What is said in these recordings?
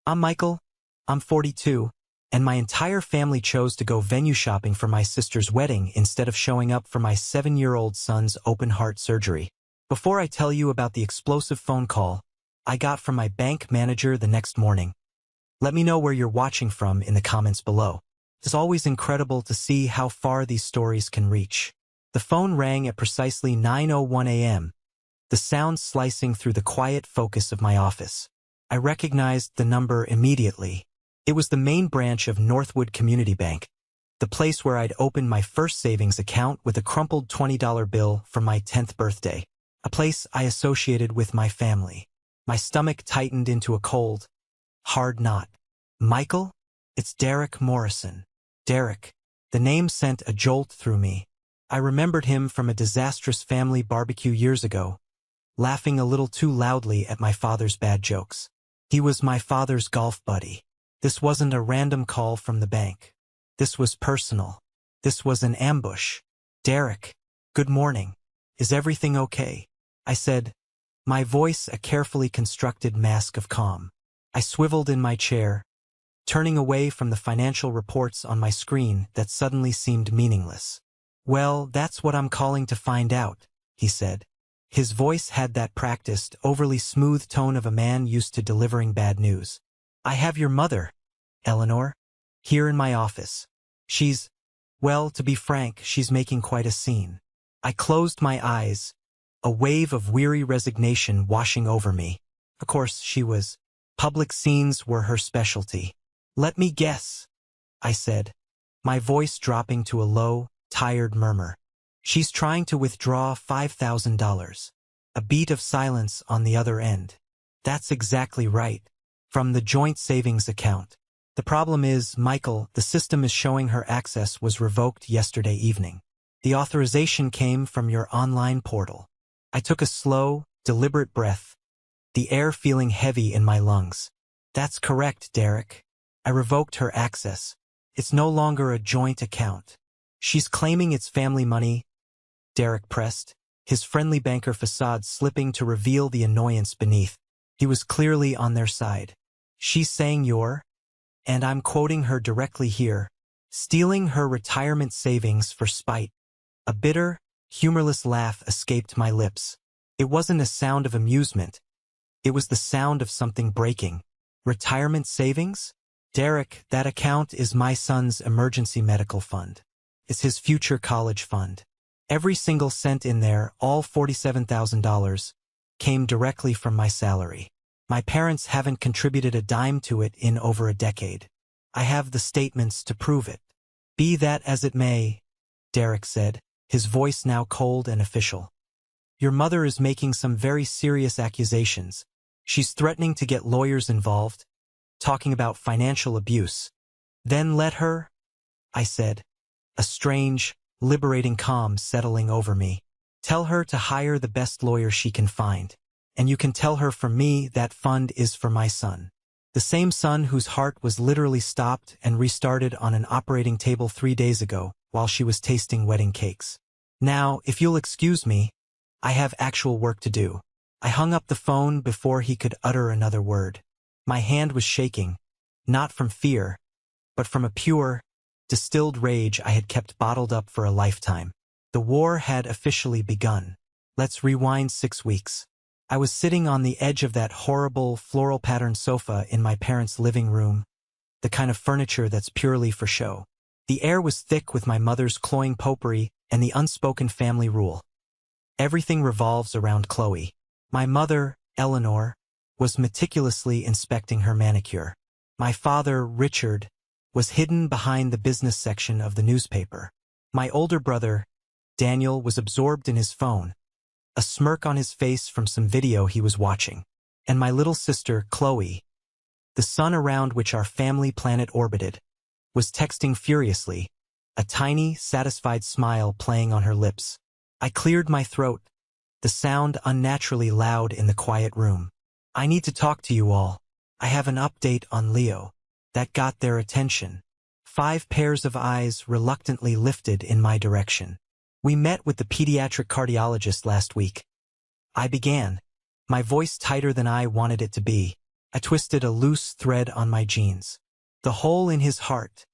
I'm Michael, I'm 42, and my entire family chose to go venue shopping for my sister's wedding instead of showing up for my 7-year-old son's open-heart surgery. Before I tell you about the explosive phone call I got from my bank manager the next morning, let me know where you're watching from in the comments below. It's always incredible to see how far these stories can reach. The phone rang at precisely 9:01 a.m., the sound slicing through the quiet focus of my office. I recognized the number immediately. It was the main branch of Northwood Community Bank, the place where I'd opened my first savings account with a crumpled $20 bill for my 10th birthday, a place I associated with my family. My stomach tightened into a cold, hard knot. Michael? It's Derek Morrison. Derek. The name sent a jolt through me. I remembered him from a disastrous family barbecue years ago, laughing a little too loudly at my father's bad jokes. He was my father's golf buddy. This wasn't a random call from the bank. This was personal. This was an ambush. Derek, good morning. Is everything okay? I said, my voice a carefully constructed mask of calm. I swiveled in my chair, turning away from the financial reports on my screen that suddenly seemed meaningless. Well, that's what I'm calling to find out, he said. His voice had that practiced, overly smooth tone of a man used to delivering bad news. I have your mother, Eleanor, here in my office. Well, to be frank, she's making quite a scene. I closed my eyes, a wave of weary resignation washing over me. Of course, she was. Public scenes were her specialty. Let me guess, I said, my voice dropping to a low, tired murmur. She's trying to withdraw $5,000. A beat of silence on the other end. That's exactly right. From the joint savings account. The problem is, Michael, the system is showing her access was revoked yesterday evening. The authorization came from your online portal. I took a slow, deliberate breath, the air feeling heavy in my lungs. That's correct, Derek. I revoked her access. It's no longer a joint account. She's claiming it's family money, Derek pressed, his friendly banker facade slipping to reveal the annoyance beneath. He was clearly on their side. She's saying you're, and I'm quoting her directly here, stealing her retirement savings for spite. A bitter, humorless laugh escaped my lips. It wasn't a sound of amusement. It was the sound of something breaking. Retirement savings? Derek, that account is my son's emergency medical fund. It's his future college fund. Every single cent in there, all $47,000, came directly from my salary. My parents haven't contributed a dime to it in over a decade. I have the statements to prove it. Be that as it may, Derek said, his voice now cold and official. Your mother is making some very serious accusations. She's threatening to get lawyers involved, talking about financial abuse. Then let her, I said, a strange, liberating calm settling over me. Tell her to hire the best lawyer she can find. And you can tell her from me that fund is for my son. The same son whose heart was literally stopped and restarted on an operating table 3 days ago while she was tasting wedding cakes. Now, if you'll excuse me, I have actual work to do. I hung up the phone before he could utter another word. My hand was shaking, not from fear, but from a pure, distilled rage I had kept bottled up for a lifetime. The war had officially begun. Let's rewind 6 weeks. I was sitting on the edge of that horrible floral-patterned sofa in my parents' living room, the kind of furniture that's purely for show. The air was thick with my mother's cloying potpourri and the unspoken family rule. Everything revolves around Qley. My mother, Eleanor, was meticulously inspecting her manicure. My father, Richard, was hidden behind the business section of the newspaper. My older brother, Daniel, was absorbed in his phone, a smirk on his face from some video he was watching. And my little sister, Qley, the sun around which our family planet orbited, was texting furiously, a tiny, satisfied smile playing on her lips. I cleared my throat, the sound unnaturally loud in the quiet room. I need to talk to you all. I have an update on Leo. That got their attention. 5 pairs of eyes reluctantly lifted in my direction. We met with the pediatric cardiologist last week. I began, my voice tighter than I wanted it to be. I twisted a loose thread on my jeans. The hole in his heart.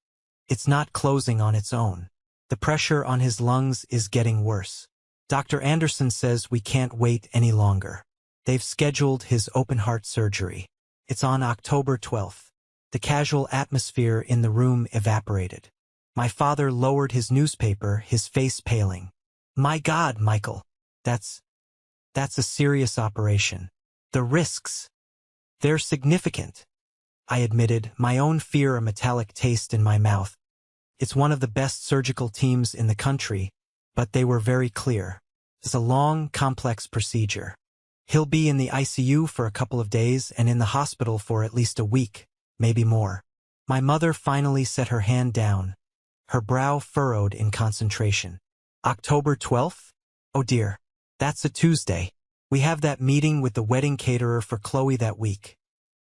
It's not closing on its own. The pressure on his lungs is getting worse. Dr. Anderson says we can't wait any longer. They've scheduled his open-heart surgery. It's on October 12th. The casual atmosphere in the room evaporated. My father lowered his newspaper, his face paling. My God, Michael. That's a serious operation. The risks. They're significant. I admitted, my own fear a metallic taste in my mouth. It's one of the best surgical teams in the country, but they were very clear. It's a long, complex procedure. He'll be in the ICU for a couple of days and in the hospital for at least a week, maybe more. My mother finally set her hand down, her brow furrowed in concentration. October 12th? Oh dear. That's a Tuesday. We have that meeting with the wedding caterer for Qley that week.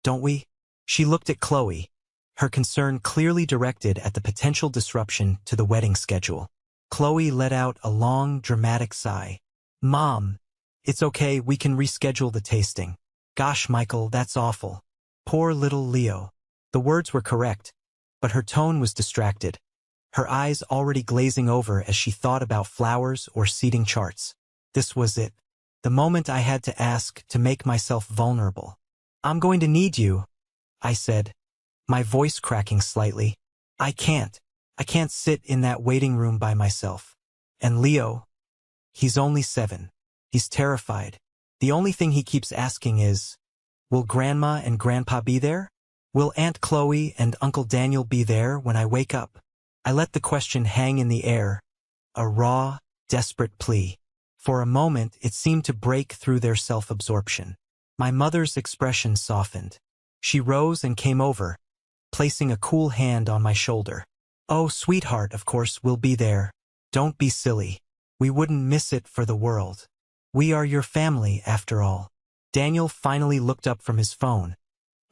Don't we? She looked at Qley, her concern clearly directed at the potential disruption to the wedding schedule. Qley let out a long, dramatic sigh. Mom, it's okay, we can reschedule the tasting. Gosh, Michael, that's awful. Poor little Leo. The words were correct, but her tone was distracted, her eyes already glazing over as she thought about flowers or seating charts. This was it. The moment I had to ask, to make myself vulnerable. I'm going to need you, I said, my voice cracking slightly. I can't sit in that waiting room by myself. And Leo, he's only 7. He's terrified. The only thing he keeps asking is, will Grandma and Grandpa be there? Will Aunt Qley and Uncle Daniel be there when I wake up? I let the question hang in the air, a raw, desperate plea. For a moment, it seemed to break through their self-absorption. My mother's expression softened. She rose and came over, placing a cool hand on my shoulder. Oh, sweetheart, of course we'll be there. Don't be silly. We wouldn't miss it for the world. We are your family, after all. Daniel finally looked up from his phone,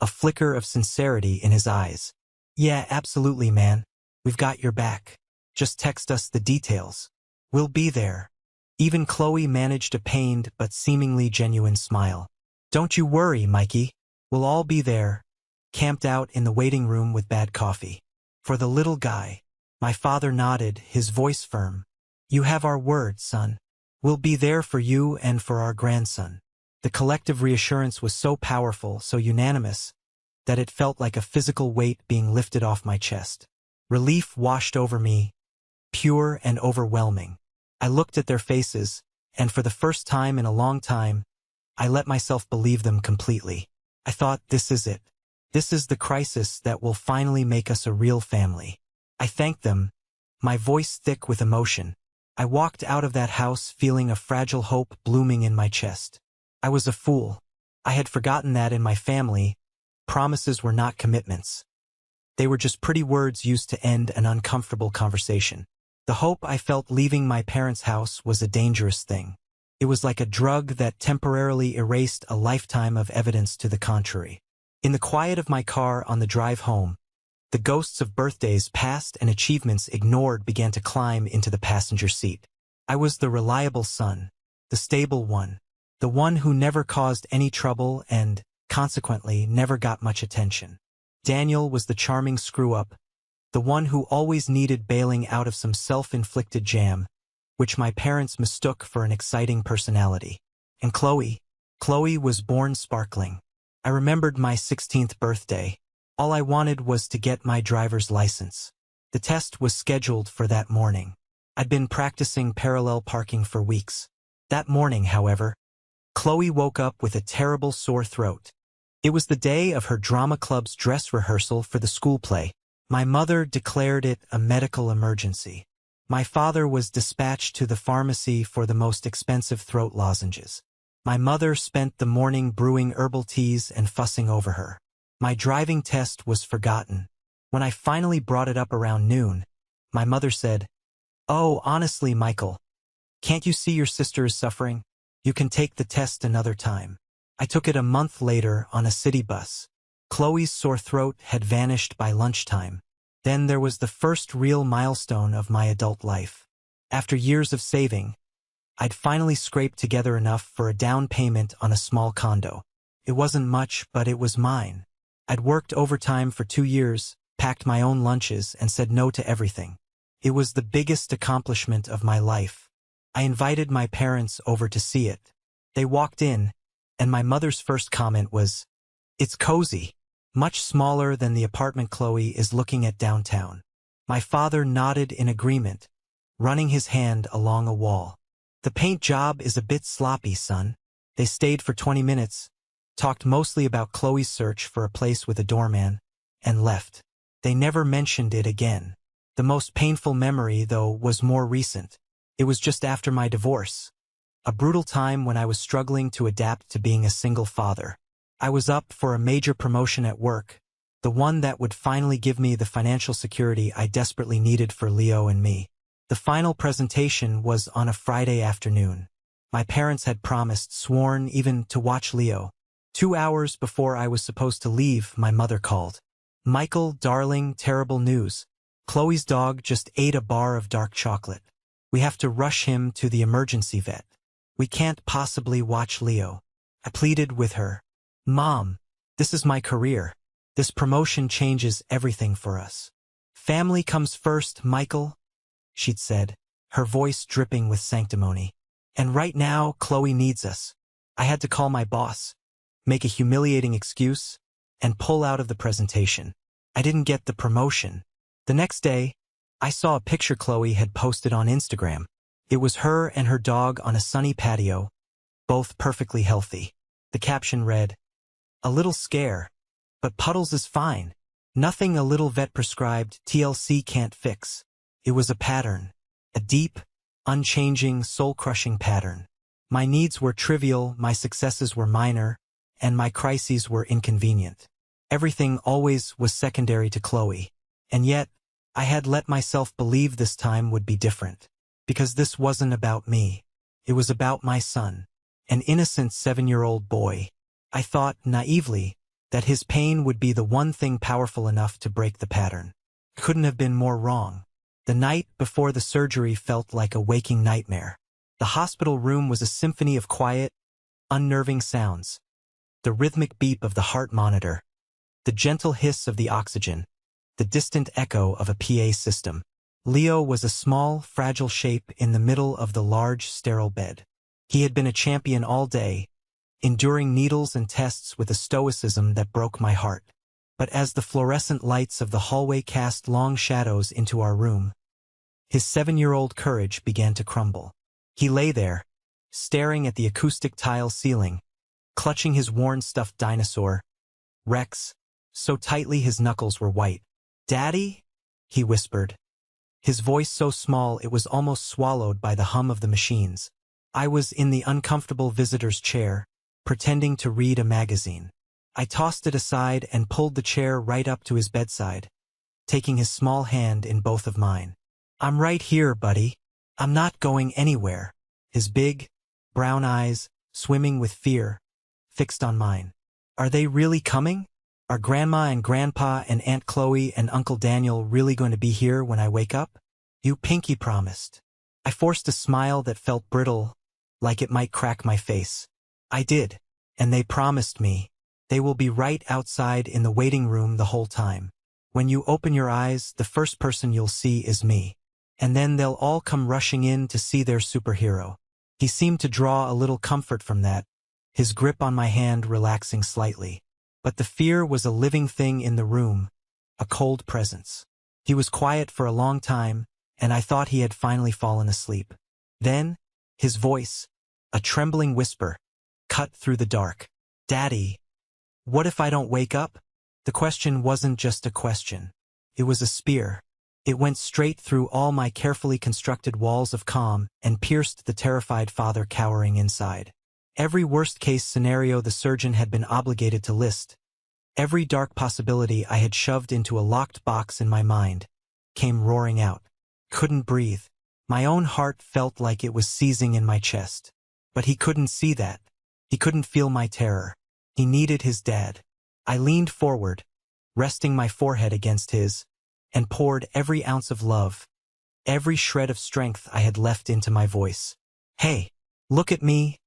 a flicker of sincerity in his eyes. Yeah, absolutely, man. We've got your back. Just text us the details. We'll be there. Even Qley managed a pained but seemingly genuine smile. Don't you worry, Mikey. We'll all be there, camped out in the waiting room with bad coffee. For the little guy, my father nodded, his voice firm. You have our word, son. We'll be there for you and for our grandson. The collective reassurance was so powerful, so unanimous, that it felt like a physical weight being lifted off my chest. Relief washed over me, pure and overwhelming. I looked at their faces, and for the first time in a long time, I let myself believe them completely. I thought, this is it. This is the crisis that will finally make us a real family. I thanked them, my voice thick with emotion. I walked out of that house feeling a fragile hope blooming in my chest. I was a fool. I had forgotten that in my family, promises were not commitments. They were just pretty words used to end an uncomfortable conversation. The hope I felt leaving my parents' house was a dangerous thing. It was like a drug that temporarily erased a lifetime of evidence to the contrary. In the quiet of my car on the drive home, the ghosts of birthdays past and achievements ignored began to climb into the passenger seat. I was the reliable son, the stable one, the one who never caused any trouble and, consequently, never got much attention. Daniel was the charming screw-up, the one who always needed bailing out of some self-inflicted jam, which my parents mistook for an exciting personality. And Qley was born sparkling. I remembered my 16th birthday. All I wanted was to get my driver's license. The test was scheduled for that morning. I'd been practicing parallel parking for weeks. That morning, however, Qley woke up with a terrible sore throat. It was the day of her drama club's dress rehearsal for the school play. My mother declared it a medical emergency. My father was dispatched to the pharmacy for the most expensive throat lozenges. My mother spent the morning brewing herbal teas and fussing over her. My driving test was forgotten. When I finally brought it up around noon, my mother said, "Oh, honestly, Michael, can't you see your sister is suffering? You can take the test another time." I took it a month later on a city bus. Qley's sore throat had vanished by lunchtime. Then there was the first real milestone of my adult life. After years of saving, I'd finally scraped together enough for a down payment on a small condo. It wasn't much, but it was mine. I'd worked overtime for 2 years, packed my own lunches, and said no to everything. It was the biggest accomplishment of my life. I invited my parents over to see it. They walked in, and my mother's first comment was, "It's cozy. Much smaller than the apartment Qley is looking at downtown." My father nodded in agreement, running his hand along a wall. "The paint job is a bit sloppy, son." They stayed for 20 minutes, talked mostly about Qley's search for a place with a doorman, and left. They never mentioned it again. The most painful memory, though, was more recent. It was just after my divorce. A brutal time when I was struggling to adapt to being a single father. I was up for a major promotion at work, the one that would finally give me the financial security I desperately needed for Leo and me. The final presentation was on a Friday afternoon. My parents had promised, sworn even, to watch Leo. 2 hours before I was supposed to leave, my mother called. "Michael, darling, terrible news. Qley's dog just ate a bar of dark chocolate. We have to rush him to the emergency vet. We can't possibly watch Leo." I pleaded with her. "Mom, this is my career. This promotion changes everything for us." "Family comes first, Michael," she'd said, her voice dripping with sanctimony. "And right now, Qley needs us." I had to call my boss, make a humiliating excuse, and pull out of the presentation. I didn't get the promotion. The next day, I saw a picture Qley had posted on Instagram. It was her and her dog on a sunny patio, both perfectly healthy. The caption read, "A little scare, but Puddles is fine. Nothing a little vet-prescribed TLC can't fix." It was a pattern, a deep, unchanging, soul-crushing pattern. My needs were trivial, my successes were minor, and my crises were inconvenient. Everything always was secondary to Qley. And yet, I had let myself believe this time would be different. Because this wasn't about me. It was about my son, an innocent 7-year-old boy. I thought, naively, that his pain would be the one thing powerful enough to break the pattern. Couldn't have been more wrong. The night before the surgery felt like a waking nightmare. The hospital room was a symphony of quiet, unnerving sounds. The rhythmic beep of the heart monitor, the gentle hiss of the oxygen, the distant echo of a PA system. Leo was a small, fragile shape in the middle of the large, sterile bed. He had been a champion all day, enduring needles and tests with a stoicism that broke my heart. But as the fluorescent lights of the hallway cast long shadows into our room, his 7-year-old courage began to crumble. He lay there, staring at the acoustic tile ceiling, clutching his worn stuffed dinosaur, Rex, so tightly his knuckles were white. "Daddy?" he whispered, his voice so small it was almost swallowed by the hum of the machines. I was in the uncomfortable visitor's chair, pretending to read a magazine. I tossed it aside and pulled the chair right up to his bedside, taking his small hand in both of mine. "I'm right here, buddy. I'm not going anywhere." His big, brown eyes, swimming with fear, fixed on mine. "Are they really coming? Are Grandma and Grandpa and Aunt Qley and Uncle Daniel really going to be here when I wake up?" "You pinky promised." I forced a smile that felt brittle, like it might crack my face. "I did, and they promised me. They will be right outside in the waiting room the whole time. When you open your eyes, the first person you'll see is me. And then they'll all come rushing in to see their superhero." He seemed to draw a little comfort from that, his grip on my hand relaxing slightly. But the fear was a living thing in the room, a cold presence. He was quiet for a long time, and I thought he had finally fallen asleep. Then, his voice, a trembling whisper, cut through the dark. "Daddy, what if I don't wake up?" The question wasn't just a question. It was a spear. It went straight through all my carefully constructed walls of calm and pierced the terrified father cowering inside. Every worst-case scenario the surgeon had been obligated to list, every dark possibility I had shoved into a locked box in my mind, came roaring out. Couldn't breathe. My own heart felt like it was seizing in my chest. But he couldn't see that. He couldn't feel my terror. He needed his dad. I leaned forward, resting my forehead against his, and poured every ounce of love, every shred of strength I had left into my voice. "Hey, look at me,"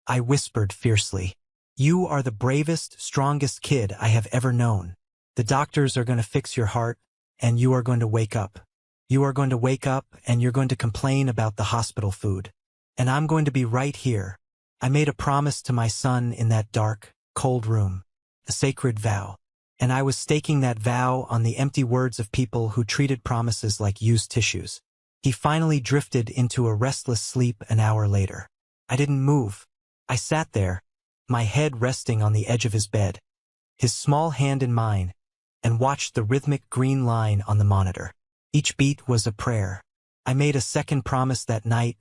I whispered fiercely. You are the bravest, strongest kid I have ever known. The doctors are going to fix your heart, and you are going to wake up. You are going to wake up, and you're going to complain about the hospital food. And I'm going to be right here. I made a promise to my son in that dark, cold room. A sacred vow. And I was staking that vow on the empty words of people who treated promises like used tissues. He finally drifted into a restless sleep an hour later. I didn't move. I sat there, my head resting on the edge of his bed, his small hand in mine, and watched the rhythmic green line on the monitor. Each beat was a prayer. I made a second promise that night,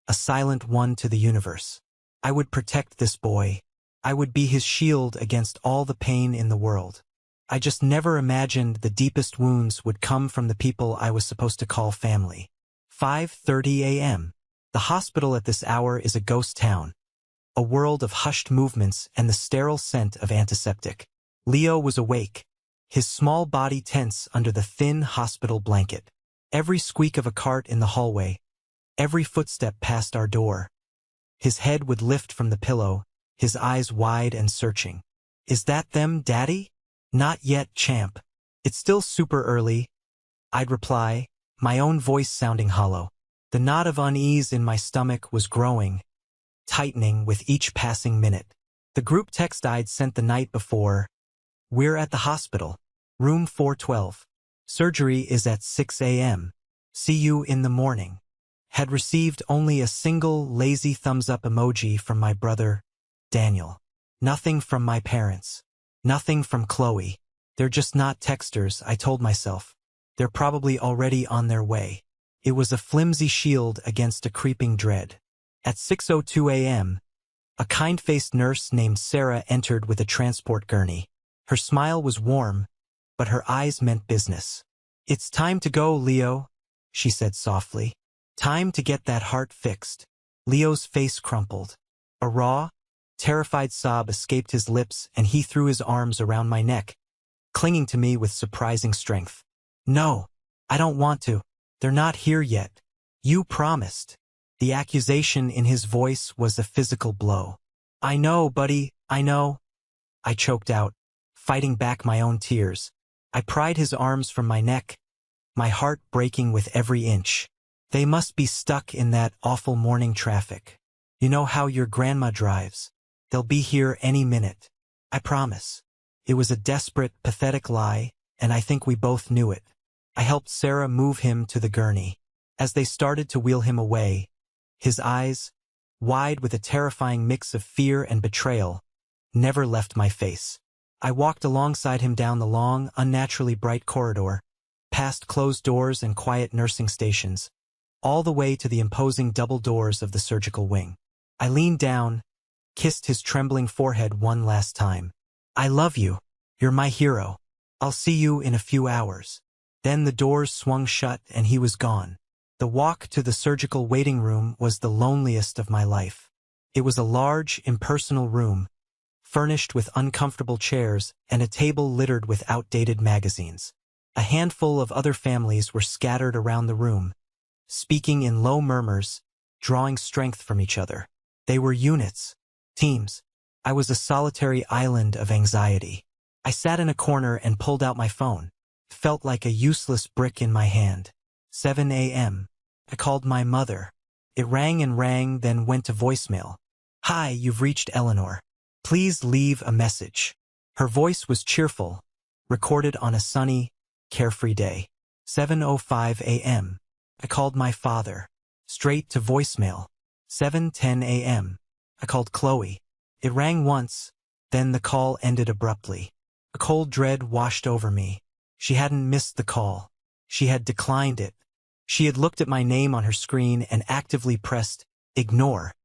a silent one to the universe. I would protect this boy. I would be his shield against all the pain in the world. I just never imagined the deepest wounds would come from the people I was supposed to call family. 5:30 a.m. The hospital at this hour is a ghost town. A world of hushed movements and the sterile scent of antiseptic. Leo was awake, his small body tense under the thin hospital blanket. Every squeak of a cart in the hallway, every footstep past our door. His head would lift from the pillow, his eyes wide and searching. Is that them, Daddy? Not yet, champ. It's still super early, I'd reply, my own voice sounding hollow. The knot of unease in my stomach was growing, tightening with each passing minute. The group text I'd sent the night before, "We're at the hospital. Room 412. Surgery is at 6 a.m. See you in the morning," had received only a single lazy thumbs-up emoji from my brother, Daniel. Nothing from my parents. Nothing from Qley. They're just not texters, I told myself. They're probably already on their way. It was a flimsy shield against a creeping dread. At 6:02 a.m., a kind-faced nurse named Sarah entered with a transport gurney. Her smile was warm, but her eyes meant business. "It's time to go, Leo," she said softly. "Time to get that heart fixed." Leo's face crumpled. A raw, terrified sob escaped his lips and he threw his arms around my neck, clinging to me with surprising strength. "No, I don't want to. They're not here yet. You promised." The accusation in his voice was a physical blow. "I know, buddy, I know," I choked out, fighting back my own tears. I pried his arms from my neck, my heart breaking with every inch. "They must be stuck in that awful morning traffic. You know how your grandma drives. They'll be here any minute. I promise." It was a desperate, pathetic lie, and I think we both knew it. I helped Sarah move him to the gurney. As they started to wheel him away, his eyes, wide with a terrifying mix of fear and betrayal, never left my face. I walked alongside him down the long, unnaturally bright corridor, past closed doors and quiet nursing stations, all the way to the imposing double doors of the surgical wing. I leaned down, kissed his trembling forehead one last time. "I love you. You're my hero. I'll see you in a few hours." Then the doors swung shut and he was gone. The walk to the surgical waiting room was the loneliest of my life. It was a large, impersonal room, furnished with uncomfortable chairs and a table littered with outdated magazines. A handful of other families were scattered around the room, speaking in low murmurs, drawing strength from each other. They were units, teams. I was a solitary island of anxiety. I sat in a corner and pulled out my phone. Felt like a useless brick in my hand. 7 a.m. I called my mother. It rang and rang, then went to voicemail. "Hi, you've reached Eleanor. Please leave a message." Her voice was cheerful, recorded on a sunny, carefree day. 7:05 a.m. I called my father. Straight to voicemail. 7:10 a.m. I called Qley. It rang once, then the call ended abruptly. A cold dread washed over me. She hadn't missed the call. She had declined it. She had looked at my name on her screen and actively pressed ignore.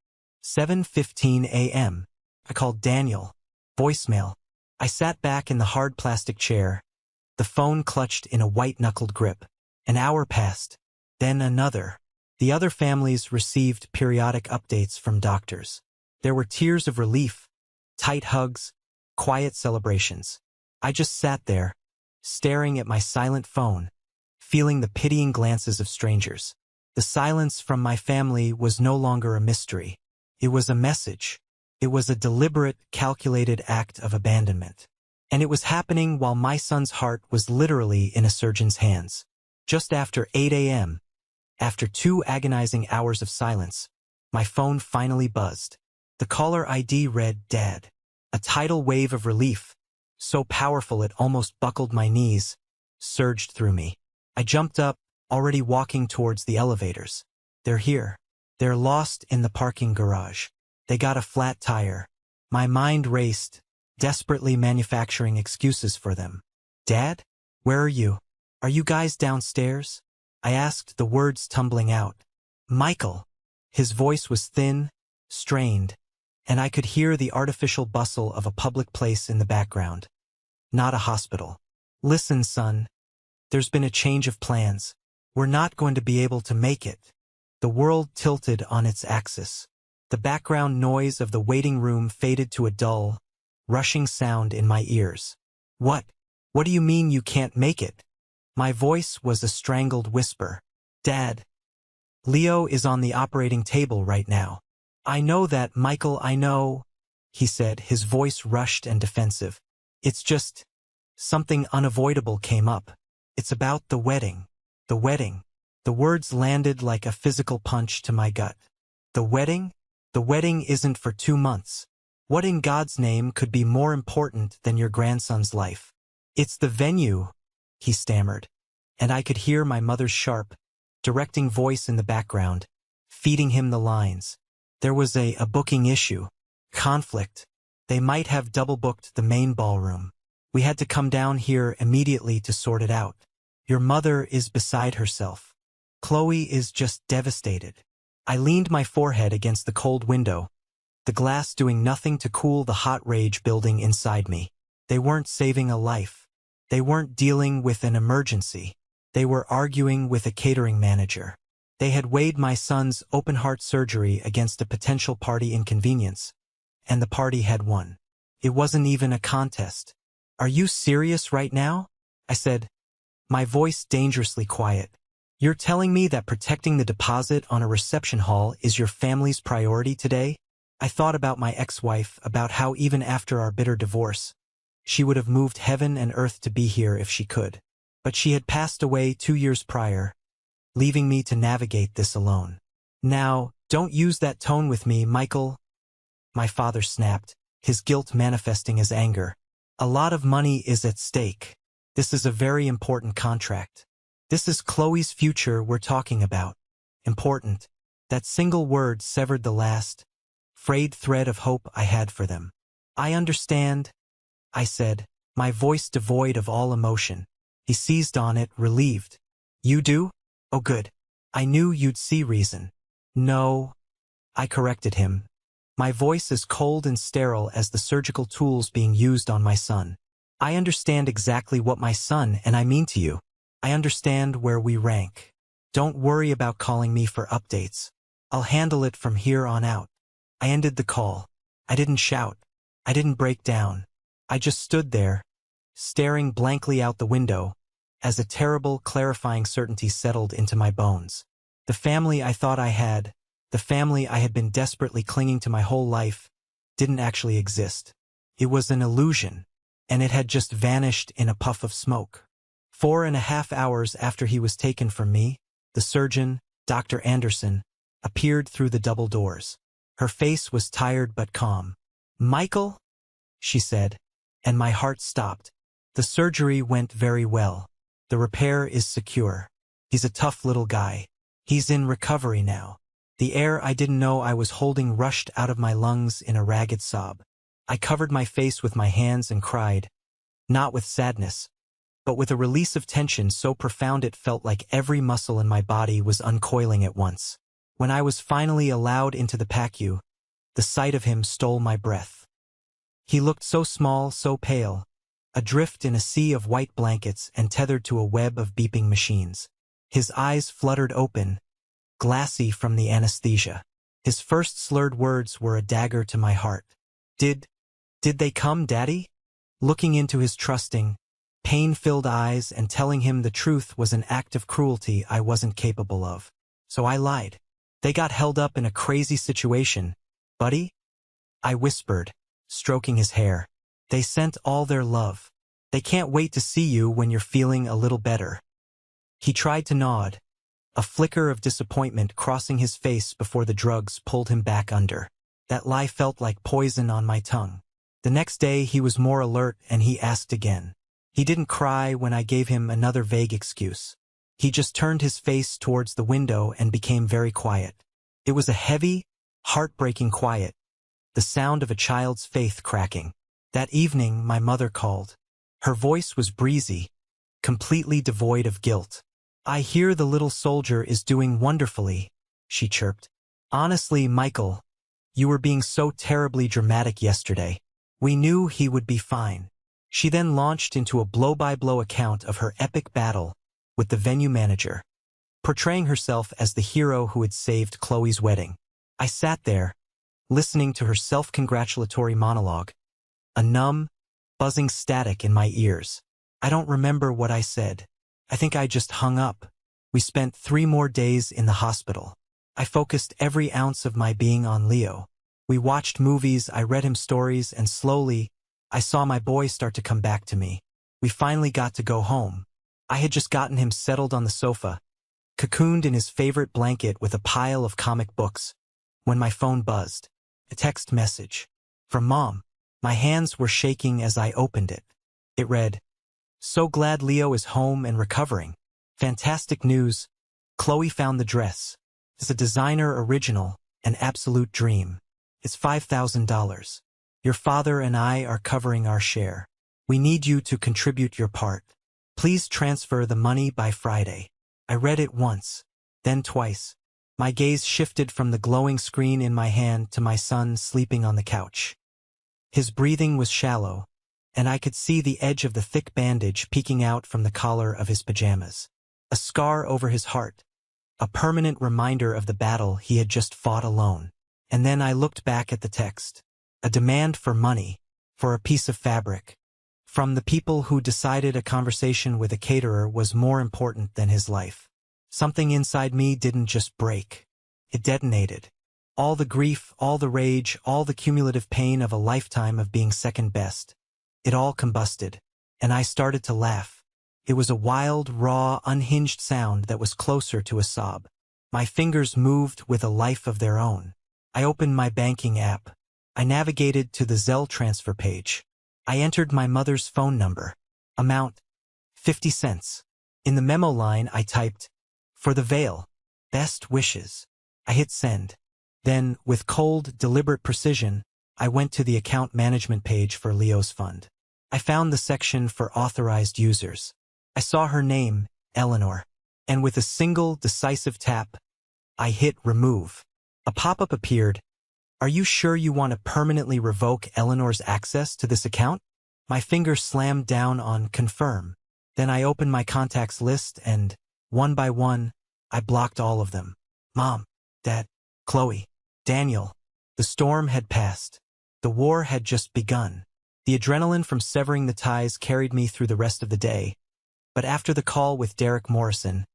7:15 a.m. I called Daniel. Voicemail. I sat back in the hard plastic chair, the phone clutched in a white-knuckled grip. An hour passed, then another. The other families received periodic updates from doctors. There were tears of relief, tight hugs, quiet celebrations. I just sat there, staring at my silent phone, feeling the pitying glances of strangers. The silence from my family was no longer a mystery. It was a message. It was a deliberate, calculated act of abandonment. And it was happening while my son's heart was literally in a surgeon's hands. Just after 8 a.m., after 2 agonizing hours of silence, my phone finally buzzed. The caller ID read, "Dad." A tidal wave of relief, so powerful it almost buckled my knees, surged through me. I jumped up, already walking towards the elevators. They're here. They're lost in the parking garage. They got a flat tire. My mind raced, desperately manufacturing excuses for them. "Dad? Where are you? Are you guys downstairs?" I asked, the words tumbling out. "Michael." His voice was thin, strained, and I could hear the artificial bustle of a public place in the background. Not a hospital. "Listen, son. There's been a change of plans. We're not going to be able to make it." The world tilted on its axis. The background noise of the waiting room faded to a dull, rushing sound in my ears. What do you mean you can't make it?" My voice was a strangled whisper. "Dad, Leo is on the operating table right now." "I know that, Michael, I know," he said, his voice rushed and defensive. "It's just, something unavoidable came up. It's about the wedding." "The wedding." The words landed like a physical punch to my gut. "The wedding? The wedding isn't for 2 months. What in God's name could be more important than your grandson's life?" "It's the venue," he stammered, and I could hear my mother's sharp, directing voice in the background, feeding him the lines. There was a booking issue. Conflict. They might have double-booked the main ballroom. We had to come down here immediately to sort it out. Your mother is beside herself. Qley is just devastated. I leaned my forehead against the cold window, the glass doing nothing to cool the hot rage building inside me. They weren't saving a life. They weren't dealing with an emergency. They were arguing with a catering manager. They had weighed my son's open-heart surgery against a potential party inconvenience, and the party had won. It wasn't even a contest. "Are you serious right now?" I said, my voice dangerously quiet. "You're telling me that protecting the deposit on a reception hall is your family's priority today?" I thought about my ex-wife, about how even after our bitter divorce, she would have moved heaven and earth to be here if she could. But she had passed away 2 years prior, leaving me to navigate this alone. "Now, don't use that tone with me, Michael," my father snapped, his guilt manifesting as anger. "A lot of money is at stake. This is a very important contract. This is Qley's future we're talking about." Important. That single word severed the last, frayed thread of hope I had for them. "I understand," I said, my voice devoid of all emotion. He seized on it, relieved. "You do? Oh good. I knew you'd see reason." "No," I corrected him, my voice as cold and sterile as the surgical tools being used on my son. "I understand exactly what my son and I mean to you. I understand where we rank. Don't worry about calling me for updates. I'll handle it from here on out." I ended the call. I didn't shout. I didn't break down. I just stood there, staring blankly out the window, as a terrible, clarifying certainty settled into my bones. The family I thought I had, the family I had been desperately clinging to my whole life, didn't actually exist. It was an illusion, and it had just vanished in a puff of smoke. 4.5 hours after he was taken from me, the surgeon, Dr. Anderson, appeared through the double doors. Her face was tired but calm. "Michael?" she said, and my heart stopped. "The surgery went very well. The repair is secure. He's a tough little guy. He's in recovery now." The air I didn't know I was holding rushed out of my lungs in a ragged sob. I covered my face with my hands and cried, not with sadness, but with a release of tension so profound it felt like every muscle in my body was uncoiling at once. When I was finally allowed into the PACU, the sight of him stole my breath. He looked so small, so pale, adrift in a sea of white blankets and tethered to a web of beeping machines. His eyes fluttered open, glassy from the anesthesia. His first slurred words were a dagger to my heart. Did they come, Daddy?" Looking into his trusting, pain-filled eyes and telling him the truth was an act of cruelty I wasn't capable of. So I lied. "They got held up in a crazy situation, buddy." I whispered, stroking his hair. They sent all their love. They can't wait to see you when you're feeling a little better. He tried to nod, a flicker of disappointment crossing his face before the drugs pulled him back under. That lie felt like poison on my tongue. The next day he was more alert and he asked again. He didn't cry when I gave him another vague excuse. He just turned his face towards the window and became very quiet. It was a heavy, heartbreaking quiet, the sound of a child's faith cracking. That evening my mother called. Her voice was breezy, completely devoid of guilt. I hear the little soldier is doing wonderfully, she chirped. Honestly, Michael, you were being so terribly dramatic yesterday. We knew he would be fine. She then launched into a blow-by-blow account of her epic battle with the venue manager, portraying herself as the hero who had saved Qley's wedding. I sat there, listening to her self-congratulatory monologue, a numb, buzzing static in my ears. I don't remember what I said. I think I just hung up. We spent 3 more days in the hospital. I focused every ounce of my being on Leo. We watched movies, I read him stories, and slowly, I saw my boy start to come back to me. We finally got to go home. I had just gotten him settled on the sofa, cocooned in his favorite blanket with a pile of comic books, when my phone buzzed. A text message. From Mom. My hands were shaking as I opened it. It read, "So glad Leo is home and recovering. Fantastic news. Qley found the dress. It's a designer original, an absolute dream. It's $5,000. Your father and I are covering our share. We need you to contribute your part. Please transfer the money by Friday." I read it once, then twice. My gaze shifted from the glowing screen in my hand to my son sleeping on the couch. His breathing was shallow, and I could see the edge of the thick bandage peeking out from the collar of his pajamas. A scar over his heart, a permanent reminder of the battle he had just fought alone. And then I looked back at the text. A demand for money, for a piece of fabric. From the people who decided a conversation with a caterer was more important than his life. Something inside me didn't just break. It detonated. All the grief, all the rage, all the cumulative pain of a lifetime of being second best. It all combusted, and I started to laugh. It was a wild, raw, unhinged sound that was closer to a sob. My fingers moved with a life of their own. I opened my banking app. I navigated to the Zelle transfer page. I entered my mother's phone number. Amount, 50 cents. In the memo line I typed, "For the veil. Best wishes." I hit send. Then, with cold, deliberate precision, I went to the account management page for Leo's fund. I found the section for authorized users. I saw her name, Eleanor, and with a single, decisive tap, I hit remove. A pop-up appeared. "Are you sure you want to permanently revoke Eleanor's access to this account?" My finger slammed down on confirm. Then I opened my contacts list and, one by one, I blocked all of them. Mom, Dad, Qley, Daniel. The storm had passed. The war had just begun. The adrenaline from severing the ties carried me through the rest of the day. But after the call with Derek Morrison,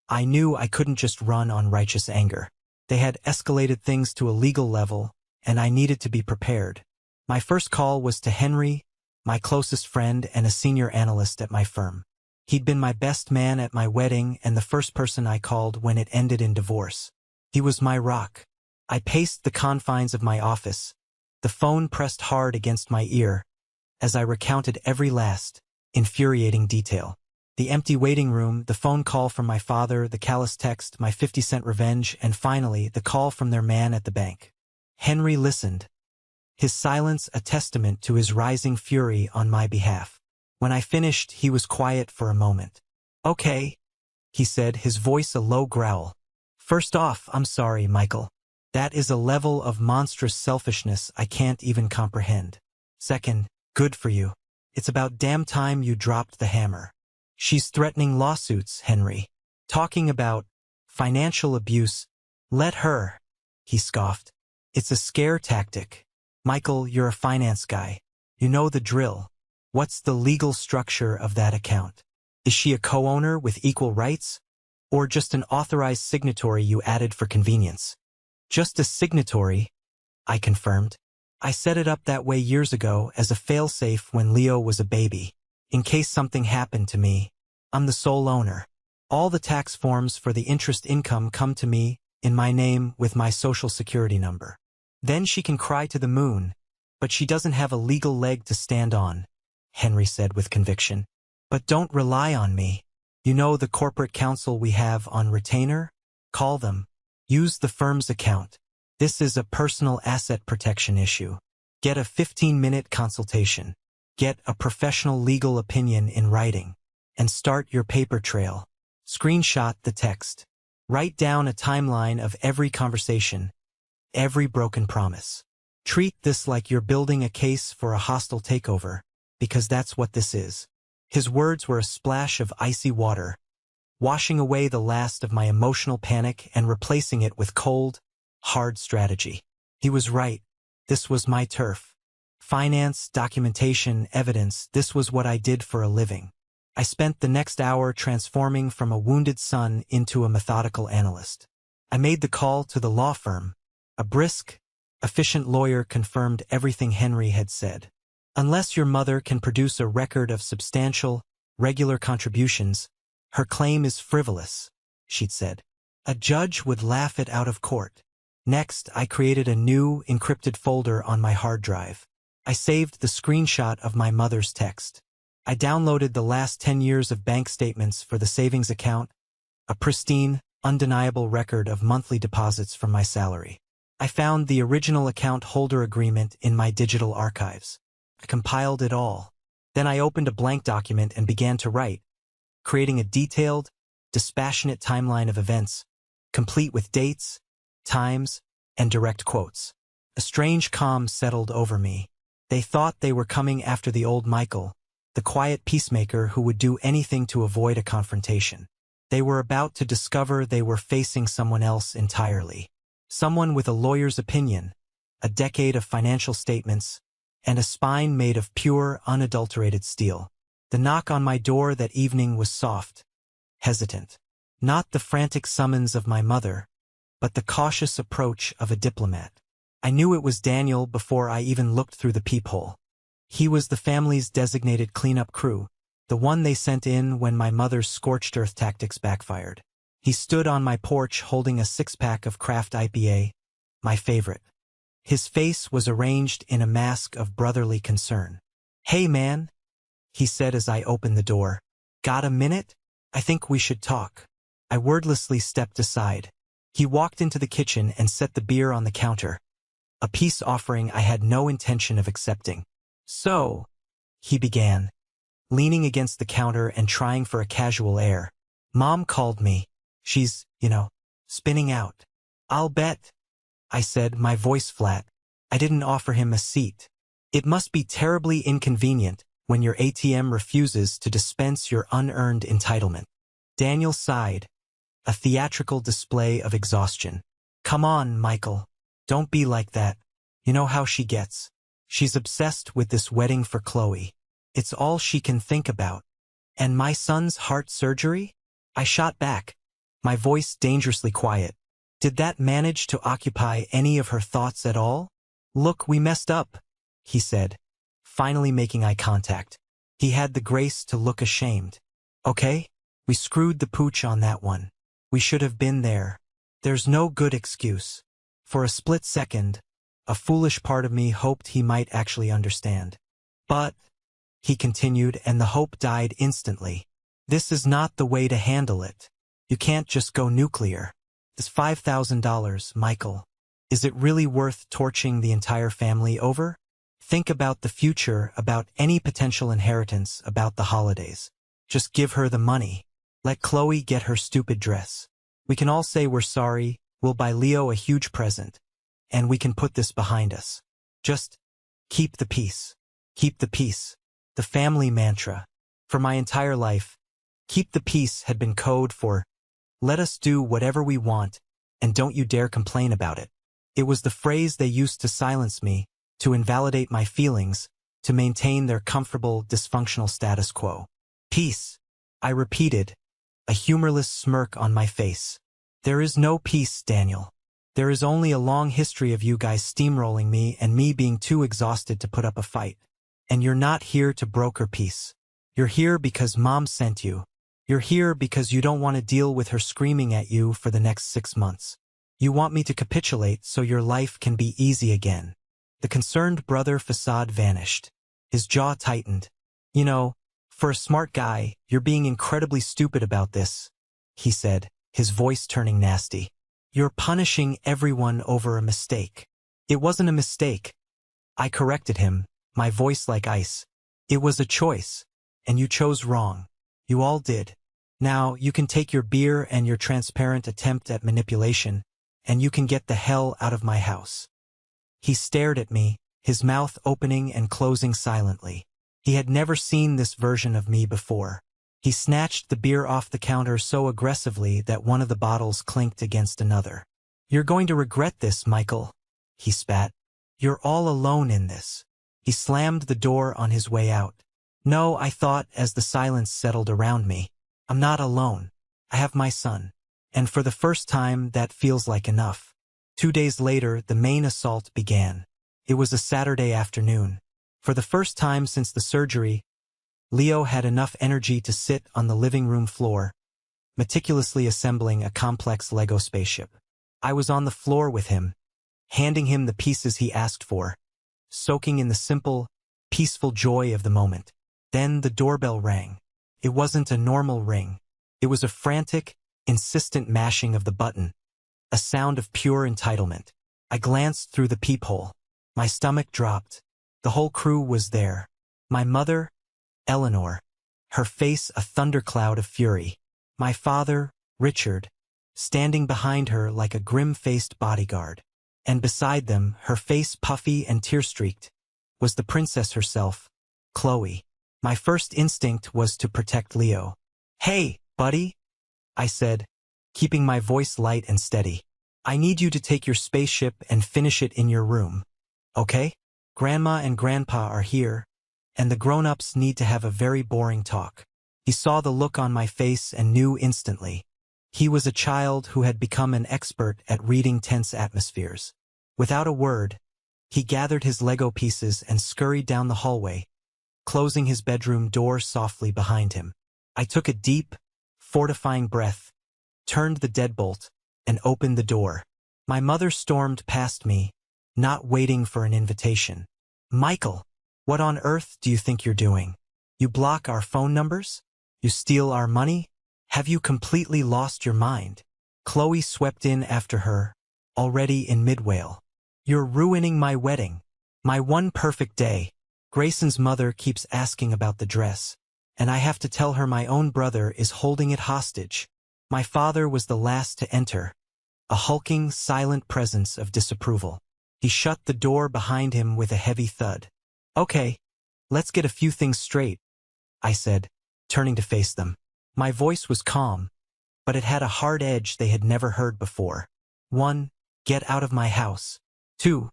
I knew I couldn't just run on righteous anger. They had escalated things to a legal level, and I needed to be prepared. My first call was to Henry, my closest friend and a senior analyst at my firm. He'd been my best man at my wedding and the first person I called when it ended in divorce. He was my rock. I paced the confines of my office, the phone pressed hard against my ear, as I recounted every last, infuriating detail. The empty waiting room, the phone call from my father, the callous text, my 50-cent revenge, and finally, the call from their man at the bank. Henry listened, his silence a testament to his rising fury on my behalf. When I finished, he was quiet for a moment. "Okay," he said, his voice a low growl. "First off, I'm sorry, Michael. That is a level of monstrous selfishness I can't even comprehend. Second, good for you. It's about damn time you dropped the hammer. She's threatening lawsuits, Henry. Talking about financial abuse. Let her," he scoffed. "It's a scare tactic. Michael, you're a finance guy. You know the drill. What's the legal structure of that account? Is she a co-owner with equal rights? Or just an authorized signatory you added for convenience?" "Just a signatory," I confirmed. I set it up that way years ago as a failsafe when Leo was a baby. In case something happened to me, I'm the sole owner. All the tax forms for the interest income come to me in my name with my social security number. Then she can cry to the moon, but she doesn't have a legal leg to stand on, Henry said with conviction. But don't rely on me. You know the corporate counsel we have on retainer? Call them. Use the firm's account. This is a personal asset protection issue. Get a 15-minute consultation. Get a professional legal opinion in writing. And start your paper trail. Screenshot the text. Write down a timeline of every conversation, every broken promise. Treat this like you're building a case for a hostile takeover, because that's what this is. His words were a splash of icy water, washing away the last of my emotional panic and replacing it with cold, hard strategy. He was right. This was my turf. Finance, documentation, evidence, this was what I did for a living. I spent the next hour transforming from a wounded son into a methodical analyst. I made the call to the law firm. A brisk, efficient lawyer confirmed everything Henry had said. Unless your mother can produce a record of substantial, regular contributions, her claim is frivolous, she'd said. A judge would laugh it out of court. Next, I created a new, encrypted folder on my hard drive. I saved the screenshot of my mother's text. I downloaded the last 10 years of bank statements for the savings account, a pristine, undeniable record of monthly deposits from my salary. I found the original account holder agreement in my digital archives. I compiled it all. Then I opened a blank document and began to write, creating a detailed, dispassionate timeline of events, complete with dates, times, and direct quotes. A strange calm settled over me. They thought they were coming after the old Michael, the quiet peacemaker who would do anything to avoid a confrontation. They were about to discover they were facing someone else entirely. Someone with a lawyer's opinion, a decade of financial statements, and a spine made of pure, unadulterated steel. The knock on my door that evening was soft, hesitant. Not the frantic summons of my mother, but the cautious approach of a diplomat. I knew it was Daniel before I even looked through the peephole. He was the family's designated cleanup crew, the one they sent in when my mother's scorched earth tactics backfired. He stood on my porch holding a six-pack of craft IPA, my favorite. His face was arranged in a mask of brotherly concern. "Hey man," he said as I opened the door. "Got a minute? I think we should talk." I wordlessly stepped aside. He walked into the kitchen and set the beer on the counter, a peace offering I had no intention of accepting. "So," he began, leaning against the counter and trying for a casual air. "Mom called me. She's, spinning out." "I'll bet," I said, my voice flat. I didn't offer him a seat. It must be terribly inconvenient when your ATM refuses to dispense your unearned entitlement. Daniel sighed, a theatrical display of exhaustion. "Come on, Michael. Don't be like that. You know how she gets. She's obsessed with this wedding for Qley. It's all she can think about. And my son's heart surgery?" I shot back, my voice dangerously quiet. Did that manage to occupy any of her thoughts at all? "Look, we messed up," he said, finally making eye contact. He had the grace to look ashamed. "Okay? We screwed the pooch on that one. We should have been there. There's no good excuse." For a split second, a foolish part of me hoped he might actually understand. "But," he continued, and the hope died instantly, "this is not the way to handle it. You can't just go nuclear. This $5,000, Michael. Is it really worth torching the entire family over? Think about the future, about any potential inheritance, about the holidays. Just give her the money. Let Qley get her stupid dress. We can all say we're sorry, we'll buy Leo a huge present, and we can put this behind us. Just keep the peace. Keep the peace." The family mantra. For my entire life, keep the peace had been code for let us do whatever we want, and don't you dare complain about it. It was the phrase they used to silence me, to invalidate my feelings, to maintain their comfortable, dysfunctional status quo. "Peace," I repeated, a humorless smirk on my face. "There is no peace, Daniel. There is only a long history of you guys steamrolling me and me being too exhausted to put up a fight. And you're not here to broker peace. You're here because Mom sent you. You're here because you don't want to deal with her screaming at you for the next 6 months. You want me to capitulate so your life can be easy again." The concerned brother facade vanished. His jaw tightened. "You know, for a smart guy, you're being incredibly stupid about this," he said, his voice turning nasty. "You're punishing everyone over a mistake." "It wasn't a mistake," I corrected him, my voice like ice. "It was a choice, and you chose wrong. You all did. Now, you can take your beer and your transparent attempt at manipulation, and you can get the hell out of my house." He stared at me, his mouth opening and closing silently. He had never seen this version of me before. He snatched the beer off the counter so aggressively that one of the bottles clinked against another. "You're going to regret this, Michael," he spat. "You're all alone in this." He slammed the door on his way out. "No," I thought as the silence settled around me. "I'm not alone. I have my son. And for the first time, that feels like enough." 2 days later, the main assault began. It was a Saturday afternoon. For the first time since the surgery, Leo had enough energy to sit on the living room floor, meticulously assembling a complex Lego spaceship. I was on the floor with him, handing him the pieces he asked for, soaking in the simple, peaceful joy of the moment. Then the doorbell rang. It wasn't a normal ring. It was a frantic, insistent mashing of the button, a sound of pure entitlement. I glanced through the peephole. My stomach dropped. The whole crew was there. My mother, Eleanor, her face a thundercloud of fury. My father, Richard, standing behind her like a grim-faced bodyguard. And beside them, her face puffy and tear-streaked, was the princess herself, Qley. My first instinct was to protect Leo. "Hey, buddy," I said, keeping my voice light and steady. "I need you to take your spaceship and finish it in your room. Okay? Grandma and Grandpa are here, and the grown-ups need to have a very boring talk." He saw the look on my face and knew instantly. He was a child who had become an expert at reading tense atmospheres. Without a word, he gathered his Lego pieces and scurried down the hallway, closing his bedroom door softly behind him. I took a deep, fortifying breath, turned the deadbolt, and opened the door. My mother stormed past me, not waiting for an invitation. "Michael, what on earth do you think you're doing? You block our phone numbers? You steal our money? Have you completely lost your mind?" Qley swept in after her, already in mid-wail. "You're ruining my wedding. My one perfect day. Grayson's mother keeps asking about the dress, and I have to tell her my own brother is holding it hostage." My father was the last to enter, a hulking, silent presence of disapproval. He shut the door behind him with a heavy thud. "Okay, let's get a few things straight," I said, turning to face them. My voice was calm, but it had a hard edge they had never heard before. 1. Get out of my house. 2.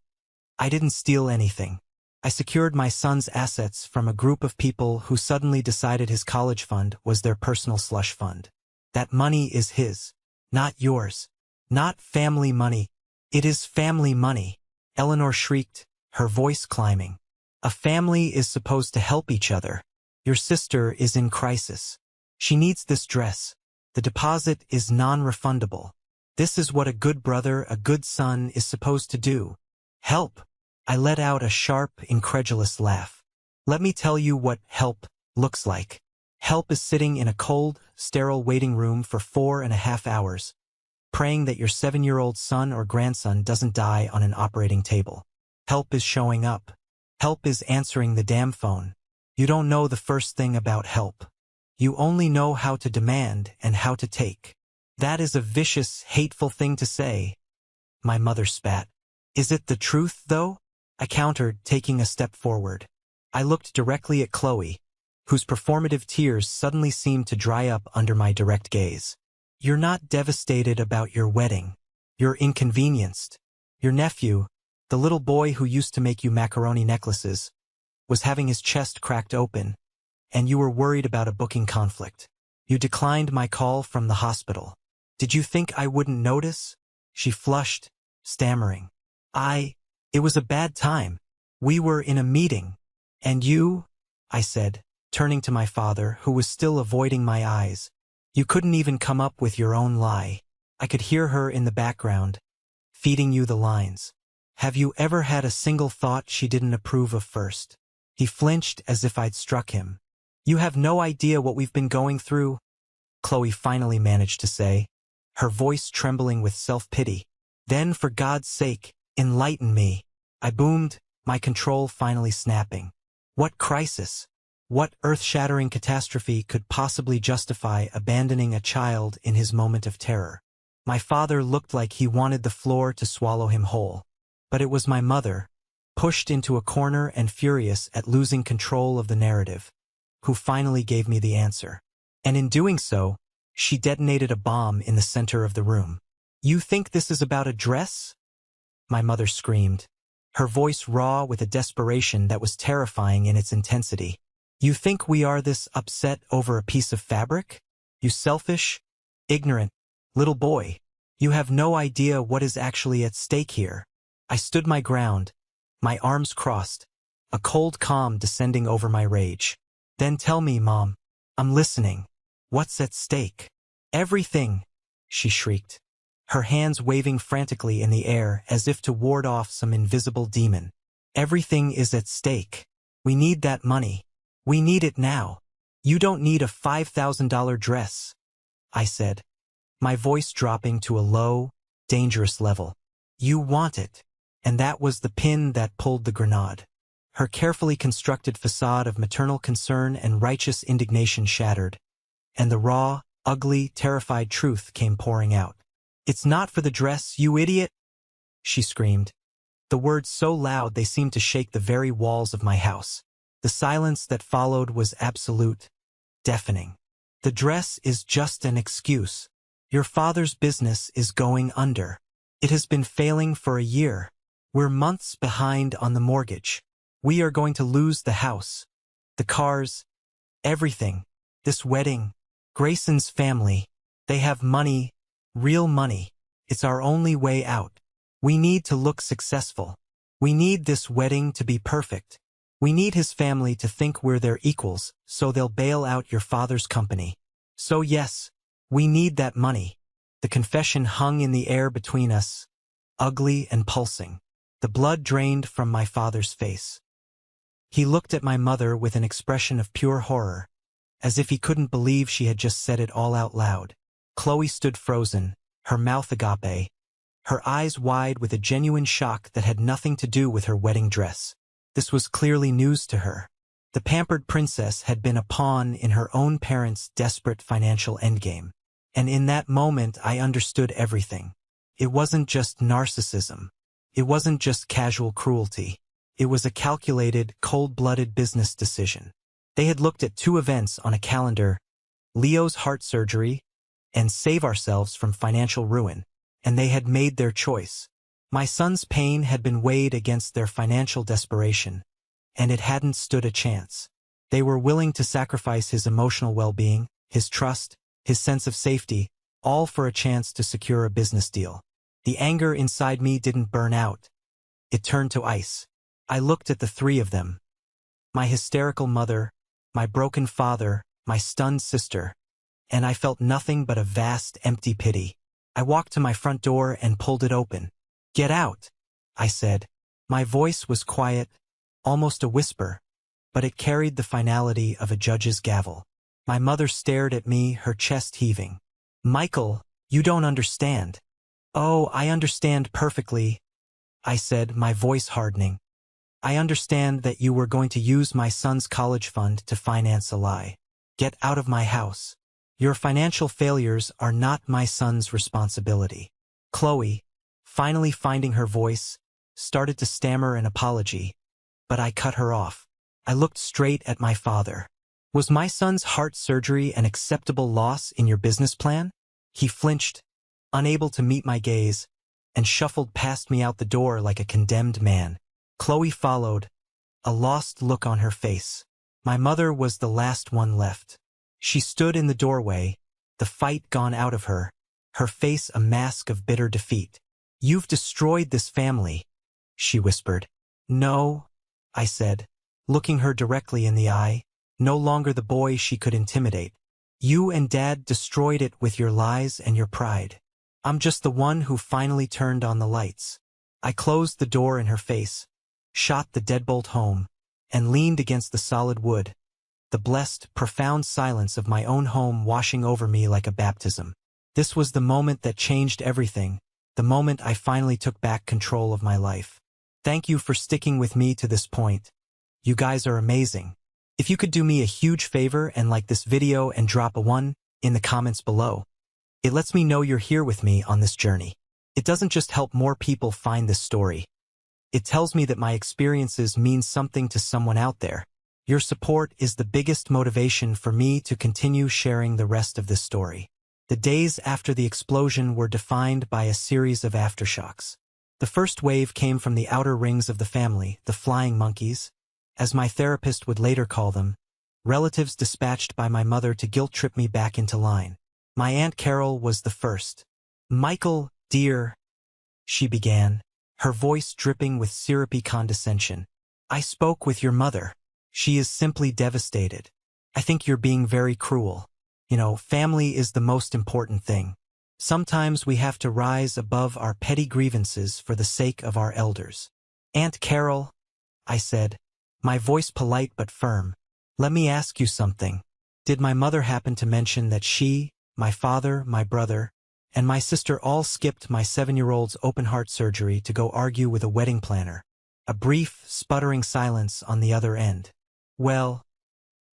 I didn't steal anything. I secured my son's assets from a group of people who suddenly decided his college fund was their personal slush fund. That money is his, not yours. Not family money. It is family money. Eleanor shrieked, her voice climbing. A family is supposed to help each other. Your sister is in crisis. She needs this dress. The deposit is non-refundable. This is what a good brother, a good son is supposed to do. Help. I let out a sharp, incredulous laugh. Let me tell you what help looks like. Help is sitting in a cold, sterile waiting room for 4.5 hours, praying that your 7-year-old son or grandson doesn't die on an operating table. Help is showing up. Help is answering the damn phone. You don't know the first thing about help. You only know how to demand and how to take. That is a vicious, hateful thing to say. My mother spat. Is it the truth, though? I countered, taking a step forward. I looked directly at Qley, whose performative tears suddenly seemed to dry up under my direct gaze. You're not devastated about your wedding. You're inconvenienced. Your nephew, the little boy who used to make you macaroni necklaces, was having his chest cracked open, and you were worried about a booking conflict. You declined my call from the hospital. Did you think I wouldn't notice? She flushed, stammering. It was a bad time. We were in a meeting. And you? I said, turning to my father, who was still avoiding my eyes. You couldn't even come up with your own lie. I could hear her in the background, feeding you the lines. Have you ever had a single thought she didn't approve of first? He flinched as if I'd struck him. You have no idea what we've been going through, Qley finally managed to say, her voice trembling with self-pity. Then, for God's sake, enlighten me. I boomed, my control finally snapping. What crisis? What earth-shattering catastrophe could possibly justify abandoning a child in his moment of terror? My father looked like he wanted the floor to swallow him whole. But it was my mother, pushed into a corner and furious at losing control of the narrative, who finally gave me the answer. And in doing so, she detonated a bomb in the center of the room. You think this is about a dress? My mother screamed, her voice raw with a desperation that was terrifying in its intensity. You think we are this upset over a piece of fabric? You selfish, ignorant, little boy. You have no idea what is actually at stake here. I stood my ground, my arms crossed, a cold calm descending over my rage. Then tell me, Mom. I'm listening. What's at stake? Everything, she shrieked, her hands waving frantically in the air as if to ward off some invisible demon. Everything is at stake. We need that money. We need it now. You don't need a $5,000 dress, I said, my voice dropping to a low, dangerous level. You want it. And that was the pin that pulled the grenade. Her carefully constructed facade of maternal concern and righteous indignation shattered, and the raw, ugly, terrified truth came pouring out. It's not for the dress, you idiot, she screamed, the words so loud they seemed to shake the very walls of my house. The silence that followed was absolute, deafening. The dress is just an excuse. Your father's business is going under. It has been failing for a year. We're months behind on the mortgage. We are going to lose the house, the cars, everything. This wedding, Grayson's family, they have money, real money. It's our only way out. We need to look successful. We need this wedding to be perfect. We need his family to think we're their equals, so they'll bail out your father's company. So yes, we need that money. The confession hung in the air between us, ugly and pulsing. The blood drained from my father's face. He looked at my mother with an expression of pure horror, as if he couldn't believe she had just said it all out loud. Qley stood frozen, her mouth agape, her eyes wide with a genuine shock that had nothing to do with her wedding dress. This was clearly news to her. The pampered princess had been a pawn in her own parents' desperate financial endgame. And in that moment I understood everything. It wasn't just narcissism. It wasn't just casual cruelty. It was a calculated, cold-blooded business decision. They had looked at two events on a calendar, Leo's heart surgery and save ourselves from financial ruin, and they had made their choice. My son's pain had been weighed against their financial desperation, and it hadn't stood a chance. They were willing to sacrifice his emotional well-being, his trust, his sense of safety, all for a chance to secure a business deal. The anger inside me didn't burn out. It turned to ice. I looked at the three of them. My hysterical mother, my broken father, my stunned sister, and I felt nothing but a vast, empty pity. I walked to my front door and pulled it open. Get out, I said. My voice was quiet, almost a whisper, but it carried the finality of a judge's gavel. My mother stared at me, her chest heaving. Michael, you don't understand. Oh, I understand perfectly, I said, my voice hardening. I understand that you were going to use my son's college fund to finance a lie. Get out of my house. Your financial failures are not my son's responsibility. Qley, finally finding her voice, started to stammer an apology, but I cut her off. I looked straight at my father. Was my son's heart surgery an acceptable loss in your business plan? He flinched, unable to meet my gaze, and shuffled past me out the door like a condemned man. Qley followed, a lost look on her face. My mother was the last one left. She stood in the doorway, the fight gone out of her, her face a mask of bitter defeat. "You've destroyed this family," she whispered. "No," I said, looking her directly in the eye, no longer the boy she could intimidate. "You and Dad destroyed it with your lies and your pride. I'm just the one who finally turned on the lights." I closed the door in her face, shot the deadbolt home, and leaned against the solid wood, the blessed, profound silence of my own home washing over me like a baptism. This was the moment that changed everything, the moment I finally took back control of my life. Thank you for sticking with me to this point. You guys are amazing. If you could do me a huge favor and like this video and drop a 1 in the comments below, it lets me know you're here with me on this journey. It doesn't just help more people find this story. It tells me that my experiences mean something to someone out there. Your support is the biggest motivation for me to continue sharing the rest of this story. The days after the explosion were defined by a series of aftershocks. The first wave came from the outer rings of the family, the flying monkeys, as my therapist would later call them, relatives dispatched by my mother to guilt-trip me back into line. My Aunt Carol was the first. "Michael, dear," she began, her voice dripping with syrupy condescension. "I spoke with your mother. She is simply devastated. I think you're being very cruel. Family is the most important thing. Sometimes we have to rise above our petty grievances for the sake of our elders." "Aunt Carol," I said, my voice polite but firm, "let me ask you something. Did my mother happen to mention that she, my father, my brother, and my sister all skipped my 7-year-old's open-heart surgery to go argue with a wedding planner?" A brief, sputtering silence on the other end. "Well,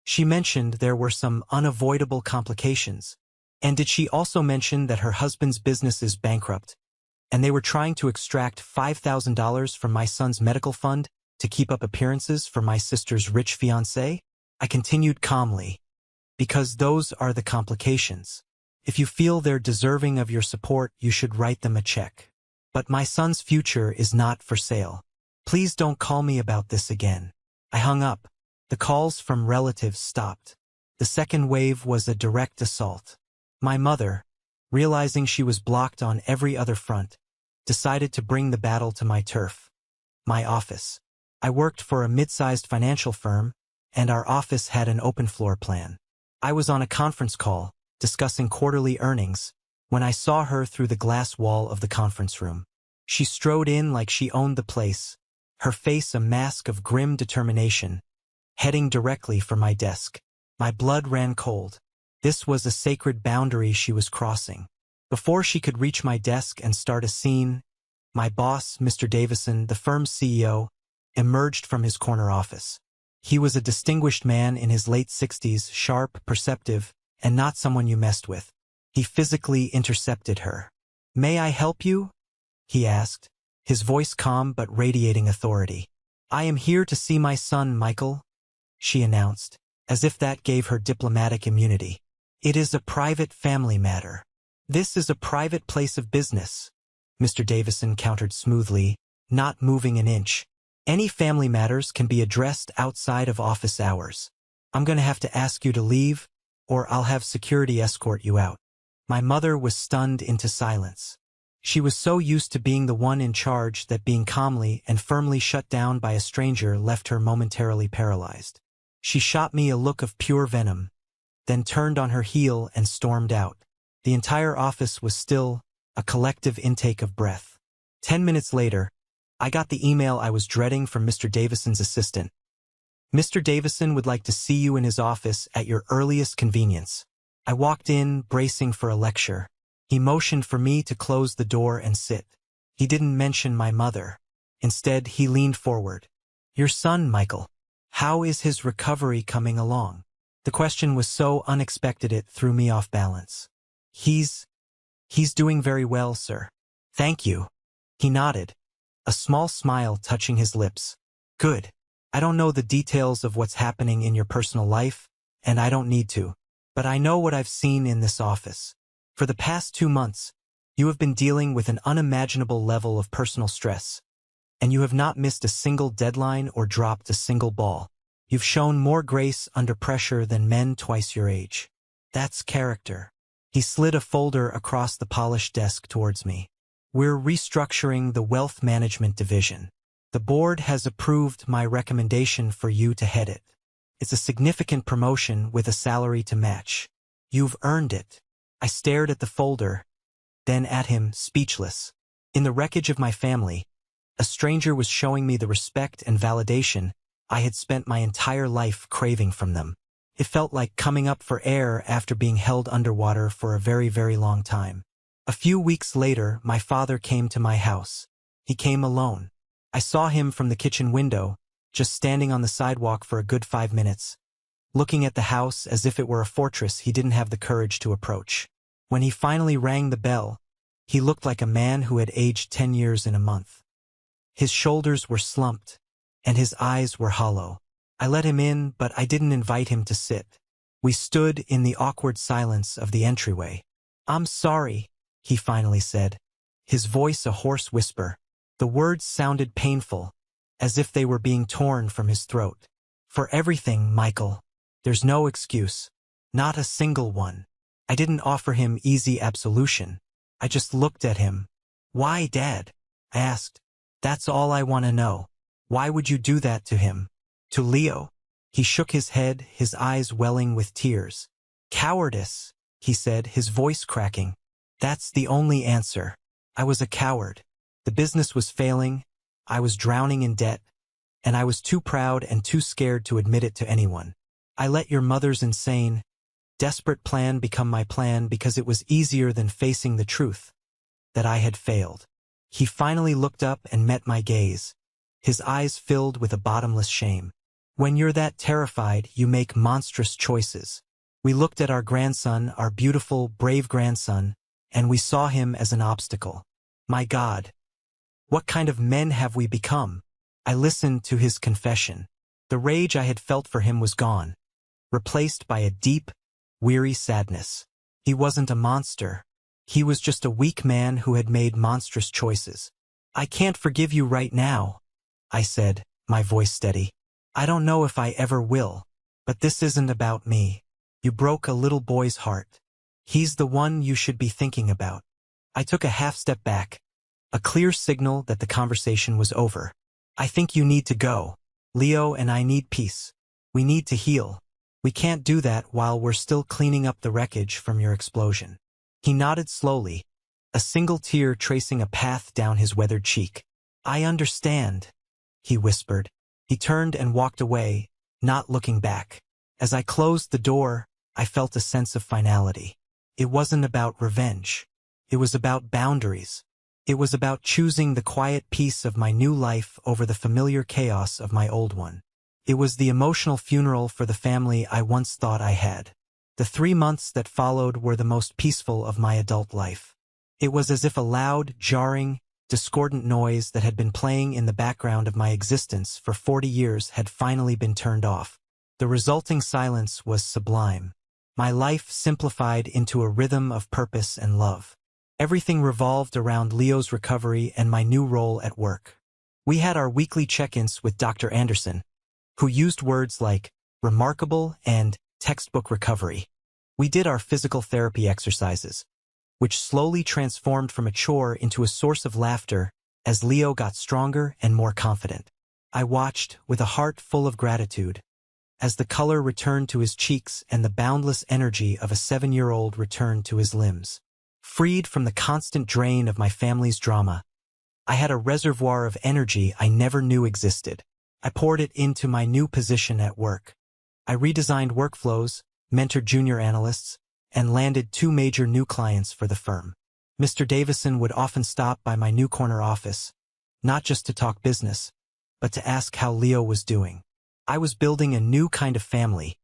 she mentioned there were some unavoidable complications. And did she also mention that her husband's business is bankrupt, and they were trying to extract $5,000 from my son's medical fund to keep up appearances for my sister's rich fiancé?" I continued calmly, "Because those are the complications. If you feel they're deserving of your support, you should write them a check. But my son's future is not for sale. Please don't call me about this again." I hung up. The calls from relatives stopped. The second wave was a direct assault. My mother, realizing she was blocked on every other front, decided to bring the battle to my turf, my office. I worked for a mid-sized financial firm, and our office had an open floor plan. I was on a conference call, discussing quarterly earnings, when I saw her through the glass wall of the conference room. She strode in like she owned the place, her face a mask of grim determination, heading directly for my desk. My blood ran cold. This was a sacred boundary she was crossing. Before she could reach my desk and start a scene, my boss, Mr. Davison, the firm's CEO, emerged from his corner office. He was a distinguished man in his late 60s, sharp, perceptive, and not someone you messed with. He physically intercepted her. "May I help you?" he asked, his voice calm but radiating authority. "I am here to see my son, Michael," she announced, as if that gave her diplomatic immunity. "It is a private family matter." "This is a private place of business," Mr. Davison countered smoothly, not moving an inch. "Any family matters can be addressed outside of office hours. I'm going to have to ask you to leave, or I'll have security escort you out." My mother was stunned into silence. She was so used to being the one in charge that being calmly and firmly shut down by a stranger left her momentarily paralyzed. She shot me a look of pure venom, then turned on her heel and stormed out. The entire office was still, a collective intake of breath. 10 minutes later, I got the email I was dreading from Mr. Davison's assistant. "Mr. Davison would like to see you in his office at your earliest convenience." I walked in, bracing for a lecture. He motioned for me to close the door and sit. He didn't mention my mother. Instead, he leaned forward. "Your son, Michael. How is his recovery coming along?" The question was so unexpected it threw me off balance. He's doing very well, sir. Thank you." He nodded, a small smile touching his lips. "Good. I don't know the details of what's happening in your personal life, and I don't need to. But I know what I've seen in this office. For the past 2 months, you have been dealing with an unimaginable level of personal stress, and you have not missed a single deadline or dropped a single ball. You've shown more grace under pressure than men twice your age. That's character." He slid a folder across the polished desk towards me. We're restructuring the wealth management division. The board has approved my recommendation for you to head it. It's a significant promotion with a salary to match. You've earned it. I stared at the folder, then at him, speechless. In the wreckage of my family, a stranger was showing me the respect and validation I had spent my entire life craving from them. It felt like coming up for air after being held underwater for a very, very long time. A few weeks later, my father came to my house. He came alone. I saw him from the kitchen window, just standing on the sidewalk for a good 5 minutes, looking at the house as if it were a fortress he didn't have the courage to approach. When he finally rang the bell, he looked like a man who had aged 10 years in a month. His shoulders were slumped, and his eyes were hollow. I let him in, but I didn't invite him to sit. We stood in the awkward silence of the entryway. "I'm sorry," he finally said, his voice a hoarse whisper. The words sounded painful, as if they were being torn from his throat. "For everything, Michael. There's no excuse. Not a single one." I didn't offer him easy absolution. I just looked at him. "Why, Dad?" I asked. "That's all I want to know. Why would you do that to him? To Leo?" He shook his head, his eyes welling with tears. "Cowardice," he said, his voice cracking. "That's the only answer. I was a coward. The business was failing, I was drowning in debt, and I was too proud and too scared to admit it to anyone. I let your mother's insane, desperate plan become my plan because it was easier than facing the truth that I had failed." He finally looked up and met my gaze, his eyes filled with a bottomless shame. "When you're that terrified, you make monstrous choices." We looked at our grandson, our beautiful, brave grandson, and we saw him as an obstacle. My God, what kind of men have we become? I listened to his confession. The rage I had felt for him was gone, replaced by a deep, weary sadness. He wasn't a monster. He was just a weak man who had made monstrous choices. "I can't forgive you right now," I said, my voice steady. "I don't know if I ever will. But this isn't about me. You broke a little boy's heart. He's the one you should be thinking about." I took a half step back, a clear signal that the conversation was over. "I think you need to go. Leo and I need peace. We need to heal. We can't do that while we're still cleaning up the wreckage from your explosion." He nodded slowly, a single tear tracing a path down his weathered cheek. "I understand," he whispered. He turned and walked away, not looking back. As I closed the door, I felt a sense of finality. It wasn't about revenge. It was about boundaries. It was about choosing the quiet peace of my new life over the familiar chaos of my old one. It was the emotional funeral for the family I once thought I had. The 3 months that followed were the most peaceful of my adult life. It was as if a loud, jarring, discordant noise that had been playing in the background of my existence for 40 years had finally been turned off. The resulting silence was sublime. My life simplified into a rhythm of purpose and love. Everything revolved around Leo's recovery and my new role at work. We had our weekly check-ins with Dr. Anderson, who used words like remarkable and textbook recovery. We did our physical therapy exercises, which slowly transformed from a chore into a source of laughter as Leo got stronger and more confident. I watched, with a heart full of gratitude, as the color returned to his cheeks and the boundless energy of a 7-year-old returned to his limbs. Freed from the constant drain of my family's drama, I had a reservoir of energy I never knew existed. I poured it into my new position at work. I redesigned workflows, mentored junior analysts, and landed 2 major new clients for the firm. Mr. Davison would often stop by my new corner office, not just to talk business, but to ask how Leo was doing. I was building a new kind of family,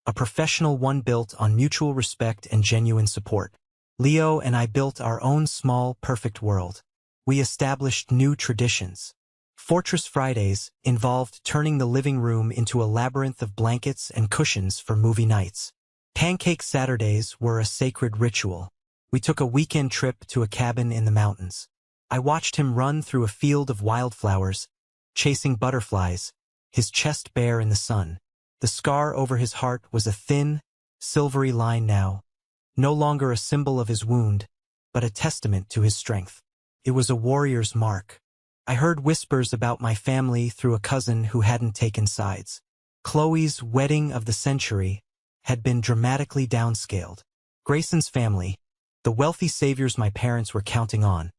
a professional one built on mutual respect and genuine support. Leo and I built our own small, perfect world. We established new traditions. Fortress Fridays involved turning the living room into a labyrinth of blankets and cushions for movie nights. Pancake Saturdays were a sacred ritual. We took a weekend trip to a cabin in the mountains. I watched him run through a field of wildflowers, chasing butterflies, his chest bare in the sun. The scar over his heart was a thin, silvery line now, no longer a symbol of his wound, but a testament to his strength. It was a warrior's mark. I heard whispers about my family through a cousin who hadn't taken sides. Qley's wedding of the century had been dramatically downscaled. Grayson's family, the wealthy saviors my parents were counting on,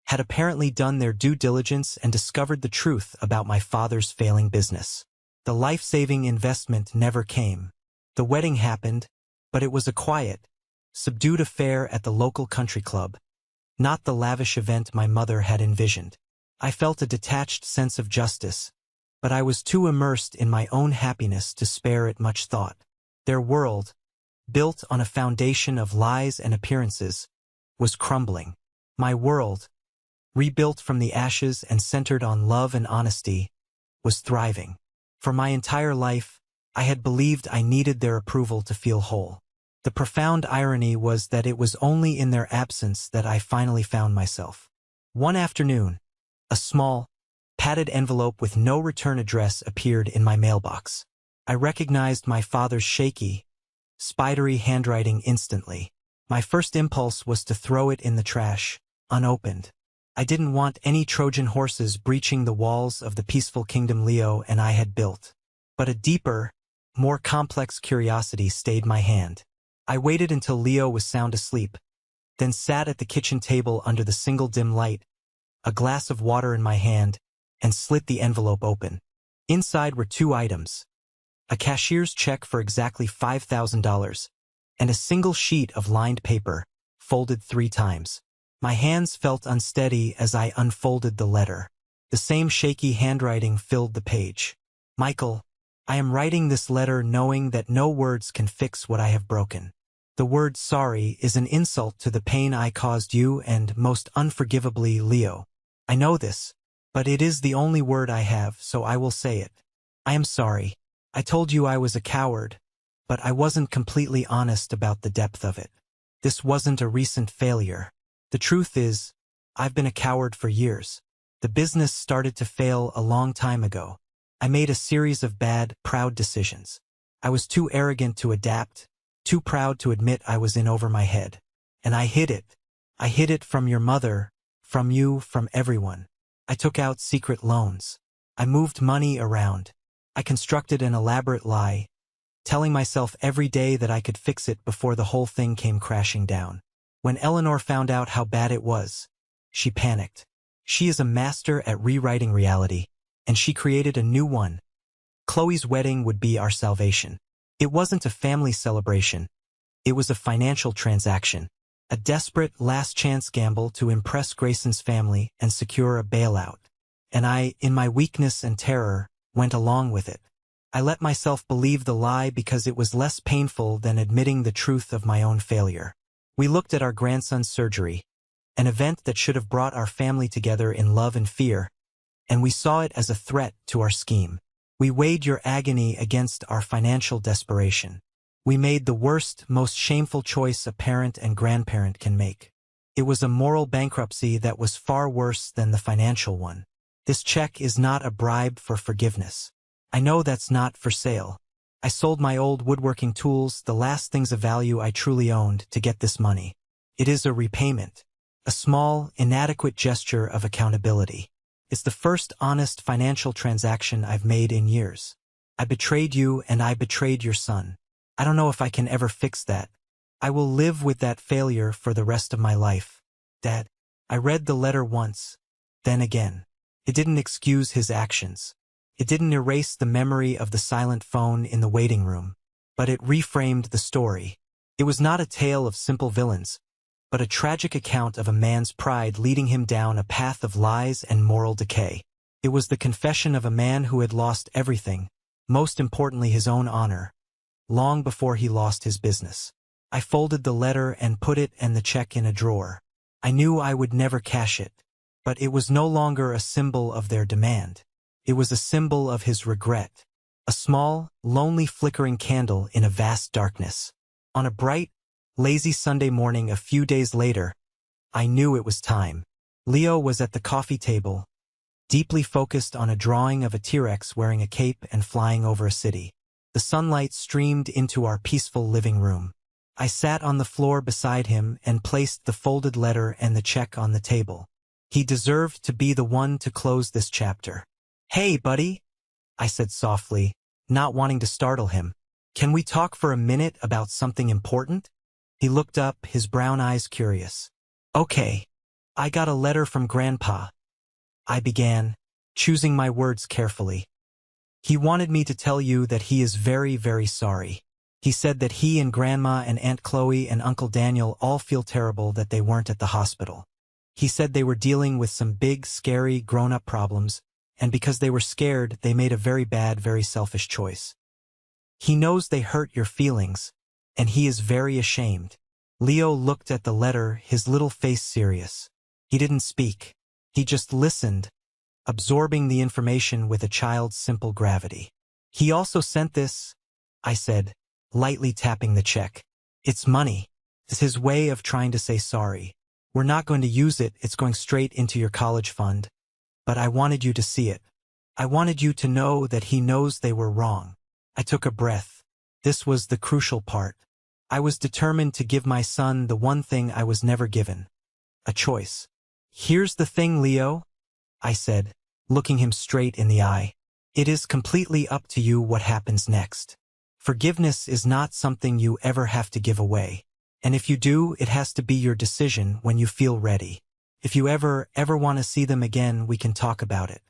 had apparently done their due diligence and discovered the truth about my father's failing business. The life-saving investment never came. The wedding happened, but it was a quiet, subdued affair at the local country club, not the lavish event my mother had envisioned. I felt a detached sense of justice, but I was too immersed in my own happiness to spare it much thought. Their world, built on a foundation of lies and appearances, was crumbling. My world, rebuilt from the ashes and centered on love and honesty, was thriving. For my entire life, I had believed I needed their approval to feel whole. The profound irony was that it was only in their absence that I finally found myself. One afternoon, a small, padded envelope with no return address appeared in my mailbox. I recognized my father's shaky, spidery handwriting instantly. My first impulse was to throw it in the trash, unopened. I didn't want any Trojan horses breaching the walls of the peaceful kingdom Leo and I had built. But a deeper, more complex curiosity stayed my hand. I waited until Leo was sound asleep, then sat at the kitchen table under the single dim light, a glass of water in my hand, and slit the envelope open. Inside were two items: a cashier's check for exactly $5,000, and a single sheet of lined paper, folded 3 times. My hands felt unsteady as I unfolded the letter. The same shaky handwriting filled the page. Michael, I am writing this letter knowing that no words can fix what I have broken. The word sorry is an insult to the pain I caused you and, most unforgivably, Leo. I know this, but it is the only word I have, so I will say it. I am sorry. I told you I was a coward, but I wasn't completely honest about the depth of it. This wasn't a recent failure. The truth is, I've been a coward for years. The business started to fail a long time ago. I made a series of bad, proud decisions. I was too arrogant to adapt, too proud to admit I was in over my head. And I hid it. I hid it from your mother, from you, from everyone. I took out secret loans. I moved money around. I constructed an elaborate lie, telling myself every day that I could fix it before the whole thing came crashing down. When Eleanor found out how bad it was, she panicked. She is a master at rewriting reality, and she created a new one. Qley's wedding would be our salvation. It wasn't a family celebration. It was a financial transaction, a desperate last-chance gamble to impress Grayson's family and secure a bailout. And I, in my weakness and terror, went along with it. I let myself believe the lie because it was less painful than admitting the truth of my own failure. We looked at our grandson's surgery, an event that should have brought our family together in love and fear, and we saw it as a threat to our scheme. We weighed your agony against our financial desperation. We made the worst, most shameful choice a parent and grandparent can make. It was a moral bankruptcy that was far worse than the financial one. This check is not a bribe for forgiveness. I know that's not for sale. I sold my old woodworking tools, the last things of value I truly owned, to get this money. It is a repayment, a small, inadequate gesture of accountability. It's the first honest financial transaction I've made in years. I betrayed you and I betrayed your son. I don't know if I can ever fix that. I will live with that failure for the rest of my life. Dad, I read the letter once, then again. It didn't excuse his actions. It didn't erase the memory of the silent phone in the waiting room, but it reframed the story. It was not a tale of simple villains, but a tragic account of a man's pride leading him down a path of lies and moral decay. It was the confession of a man who had lost everything, most importantly his own honor, long before he lost his business. I folded the letter and put it and the check in a drawer. I knew I would never cash it, but it was no longer a symbol of their demand. It was a symbol of his regret, a small, lonely flickering candle in a vast darkness. On a bright, lazy Sunday morning a few days later, I knew it was time. Leo was at the coffee table, deeply focused on a drawing of a T-Rex wearing a cape and flying over a city. The sunlight streamed into our peaceful living room. I sat on the floor beside him and placed the folded letter and the check on the table. He deserved to be the one to close this chapter. "Hey, buddy," I said softly, not wanting to startle him. "Can we talk for a minute about something important?" He looked up, his brown eyes curious. "Okay. I got a letter from Grandpa," I began, choosing my words carefully. "He wanted me to tell you that he is very, very sorry. He said that he and Grandma and Aunt Qley and Uncle Daniel all feel terrible that they weren't at the hospital. He said they were dealing with some big, scary, grown-up problems, and because they were scared, they made a very bad, very selfish choice. He knows they hurt your feelings, and he is very ashamed." Leo looked at the letter, his little face serious. He didn't speak. He just listened, absorbing the information with a child's simple gravity. "He also sent this," I said, lightly tapping the check. "It's money. It's his way of trying to say sorry. We're not going to use it, it's going straight into your college fund. But I wanted you to see it. I wanted you to know that he knows they were wrong." I took a breath. This was the crucial part. I was determined to give my son the one thing I was never given. A choice. "Here's the thing, Leo," I said, looking him straight in the eye. "It is completely up to you what happens next. Forgiveness is not something you ever have to give away. And if you do, it has to be your decision when you feel ready. If you ever want to see them again, we can talk about it.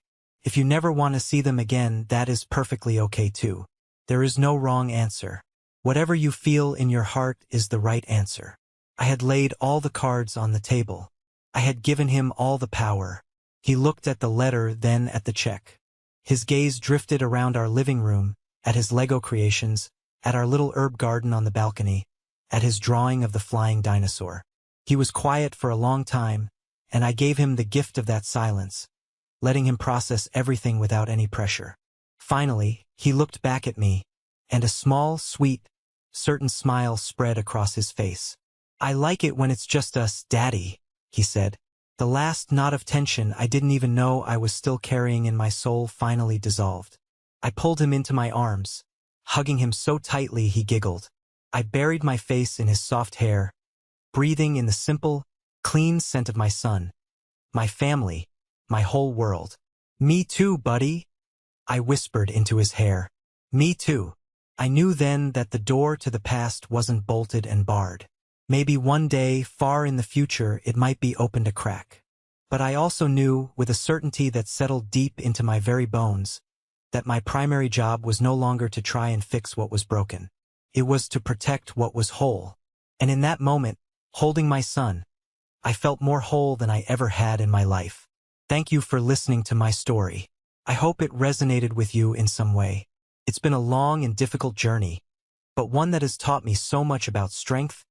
If you never want to see them again, that is perfectly okay too. There is no wrong answer. Whatever you feel in your heart is the right answer." I had laid all the cards on the table. I had given him all the power. He looked at the letter, then at the check. His gaze drifted around our living room, at his Lego creations, at our little herb garden on the balcony, at his drawing of the flying dinosaur. He was quiet for a long time, and I gave him the gift of that silence, letting him process everything without any pressure. Finally, he looked back at me, and a small, sweet, certain smile spread across his face. "I like it when it's just us, Daddy," he said. The last knot of tension I didn't even know I was still carrying in my soul finally dissolved. I pulled him into my arms, hugging him so tightly he giggled. I buried my face in his soft hair, breathing in the simple, clean scent of my son, my family, my whole world. "Me too, buddy," I whispered into his hair. "Me too." I knew then that the door to the past wasn't bolted and barred. Maybe one day, far in the future, it might be opened a crack. But I also knew, with a certainty that settled deep into my very bones, that my primary job was no longer to try and fix what was broken. It was to protect what was whole. And in that moment, holding my son, I felt more whole than I ever had in my life. Thank you for listening to my story. I hope it resonated with you in some way. It's been a long and difficult journey, but one that has taught me so much about strength,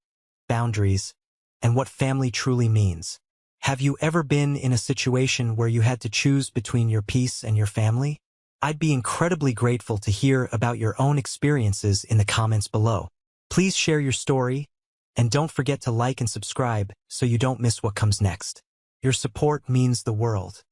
boundaries, and what family truly means. Have you ever been in a situation where you had to choose between your peace and your family? I'd be incredibly grateful to hear about your own experiences in the comments below. Please share your story, and don't forget to like and subscribe so you don't miss what comes next. Your support means the world.